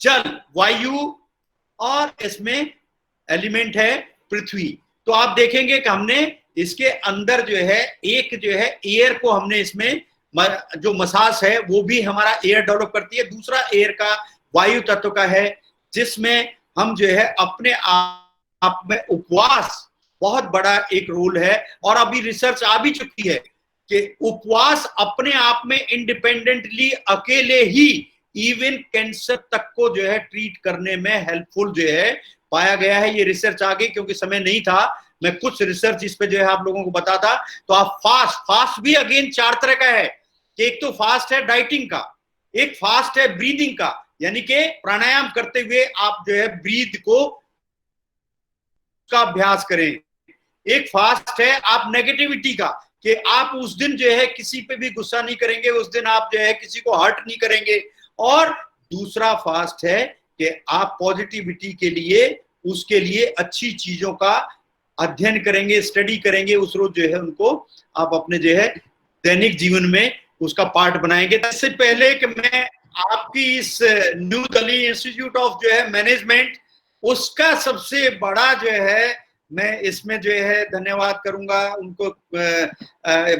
जल वायु, और इसमें एलिमेंट है पृथ्वी। तो आप देखेंगे कि हमने इसके अंदर जो है एक जो है एयर को हमने इसमें जो मसाज है वो भी हमारा एयर डेवलप करती है। दूसरा एयर का वायु तत्व का है जिसमें हम जो है अपने आप में उपवास बहुत बड़ा एक रोल है। और अभी रिसर्च आ भी चुकी है कि उपवास अपने आप में इंडिपेंडेंटली अकेले ही इवन कैंसर तक को जो है ट्रीट करने में हेल्पफुल जो है पाया गया है। ये रिसर्च आ गई, क्योंकि समय नहीं था मैं कुछ रिसर्च इस पे जो है आप लोगों को बताता। तो आप फास्ट भी अगेन 4 तरह का है कि एक तो फास्ट है डाइटिंग का, एक फास्ट है ब्रीदिंग का, यानी कि प्राणायाम करते हुए आप जो है ब्रीद को का अभ्यास करें। एक फास्ट है आप नेगेटिविटी का, कि आप उस दिन जो है किसी पे भी गुस्सा नहीं करेंगे, उस दिन आप जो है किसी को हर्ट नहीं करेंगे। और दूसरा फास्ट है कि आप पॉजिटिविटी के लिए, उसके लिए अच्छी चीजों का अध्ययन करेंगे, स्टडी करेंगे, उस रोज जो है उनको आप अपने जो है दैनिक जीवन में उसका पार्ट बनाएंगे। इससे पहले कि मैं आपकी इस न्यू दिल्ली इंस्टीट्यूट ऑफ जो है मैनेजमेंट, उसका सबसे बड़ा जो है मैं इसमें जो है धन्यवाद करूंगा, उनको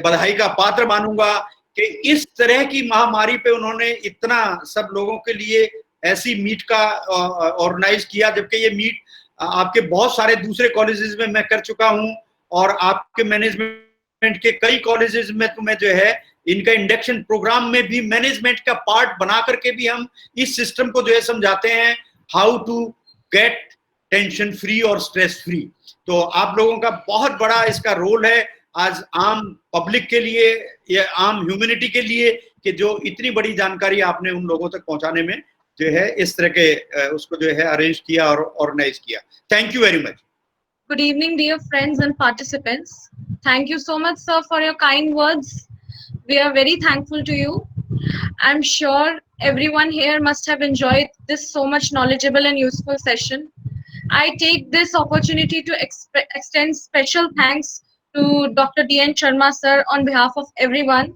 बधाई का पात्र मानूंगा कि इस तरह की महामारी पे उन्होंने इतना सब लोगों के लिए ऐसी मीट का ऑर्गेनाइज किया, जबकि ये मीट आपके बहुत सारे दूसरे कॉलेजेस में मैं कर चुका हूं, और आपके मैनेजमेंट के कई कॉलेजेस में तो मैं जो है इनका इंडक्शन प्रोग्राम में भी मैनेजमेंट का पार्ट बना करके भी हम इस सिस्टम को जो है समझाते हैं, how to get tension free और स्ट्रेस फ्री। तो आप लोगों का बहुत बड़ा इसका रोल है आज आम पब्लिक के लिए या आम ह्यूमैनिटी के लिए, कि जो इतनी बड़ी जानकारी आपने उन लोगों तक पहुंचाने में जो है इस तरह के उसको जो है अरेंज किया और ऑर्गेनाइज किया। Thank you very much. Good evening, dear friends and participants. Thank you so much, sir, for your kind words. We are very thankful to you. I'm sure everyone here must have enjoyed this so much knowledgeable and useful session. I take this opportunity to extend special thanks to Dr. D.N. Sharma, sir, on behalf of everyone.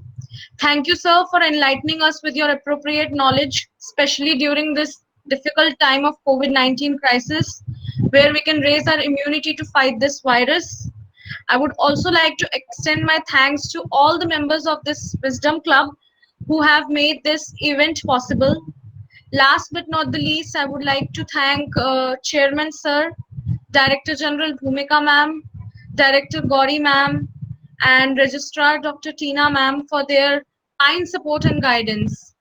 Thank you, sir, for enlightening us with your appropriate knowledge, especially during this difficult time of COVID-19 crisis, where we can raise our immunity to fight this virus. I would also like to extend my thanks to all the members of this Wisdom Club who have made this event possible. Last but not the least, I would like to thank Chairman Sir, Director General Bhumika Ma'am, Director Gauri Ma'am, and Registrar Dr. Tina Ma'am for their kind support and guidance.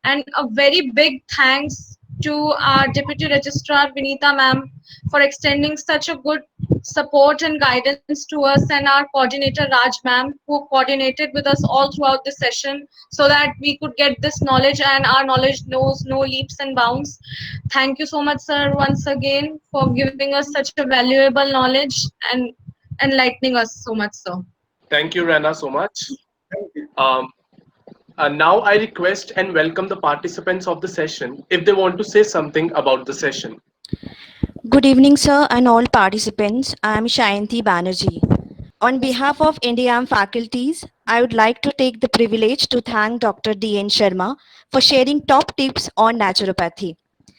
And a very big thanks to our Deputy Registrar Vinita ma'am for extending such a good support and guidance to us, and our coordinator Raj ma'am who coordinated with us all throughout the session so that we could get this knowledge and our knowledge knows no leaps and bounds. Thank you so much, sir, once again for giving us such a valuable knowledge and enlightening us so much, sir. Thank you, Rana, so much. Thank you. Now I request and welcome the participants of the session if they want to say something about the session. Good evening, sir, and all participants. I am Shayanti Banerjee. On behalf of Indiam faculties, I would like to take the privilege to thank Dr. D.N. Sharma for sharing top tips on naturopathy.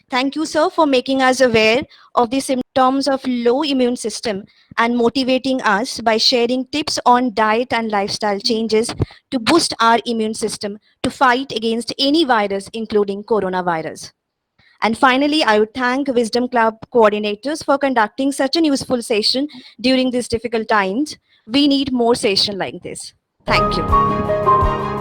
Thank you, sir, for making us aware of the symptoms of low immune system and motivating us by sharing tips on diet and lifestyle changes to boost our immune system to fight against any virus, including coronavirus. And finally, I would thank Wisdom Club coordinators for conducting such an useful session during these difficult times. We need more sessions like this. Thank you.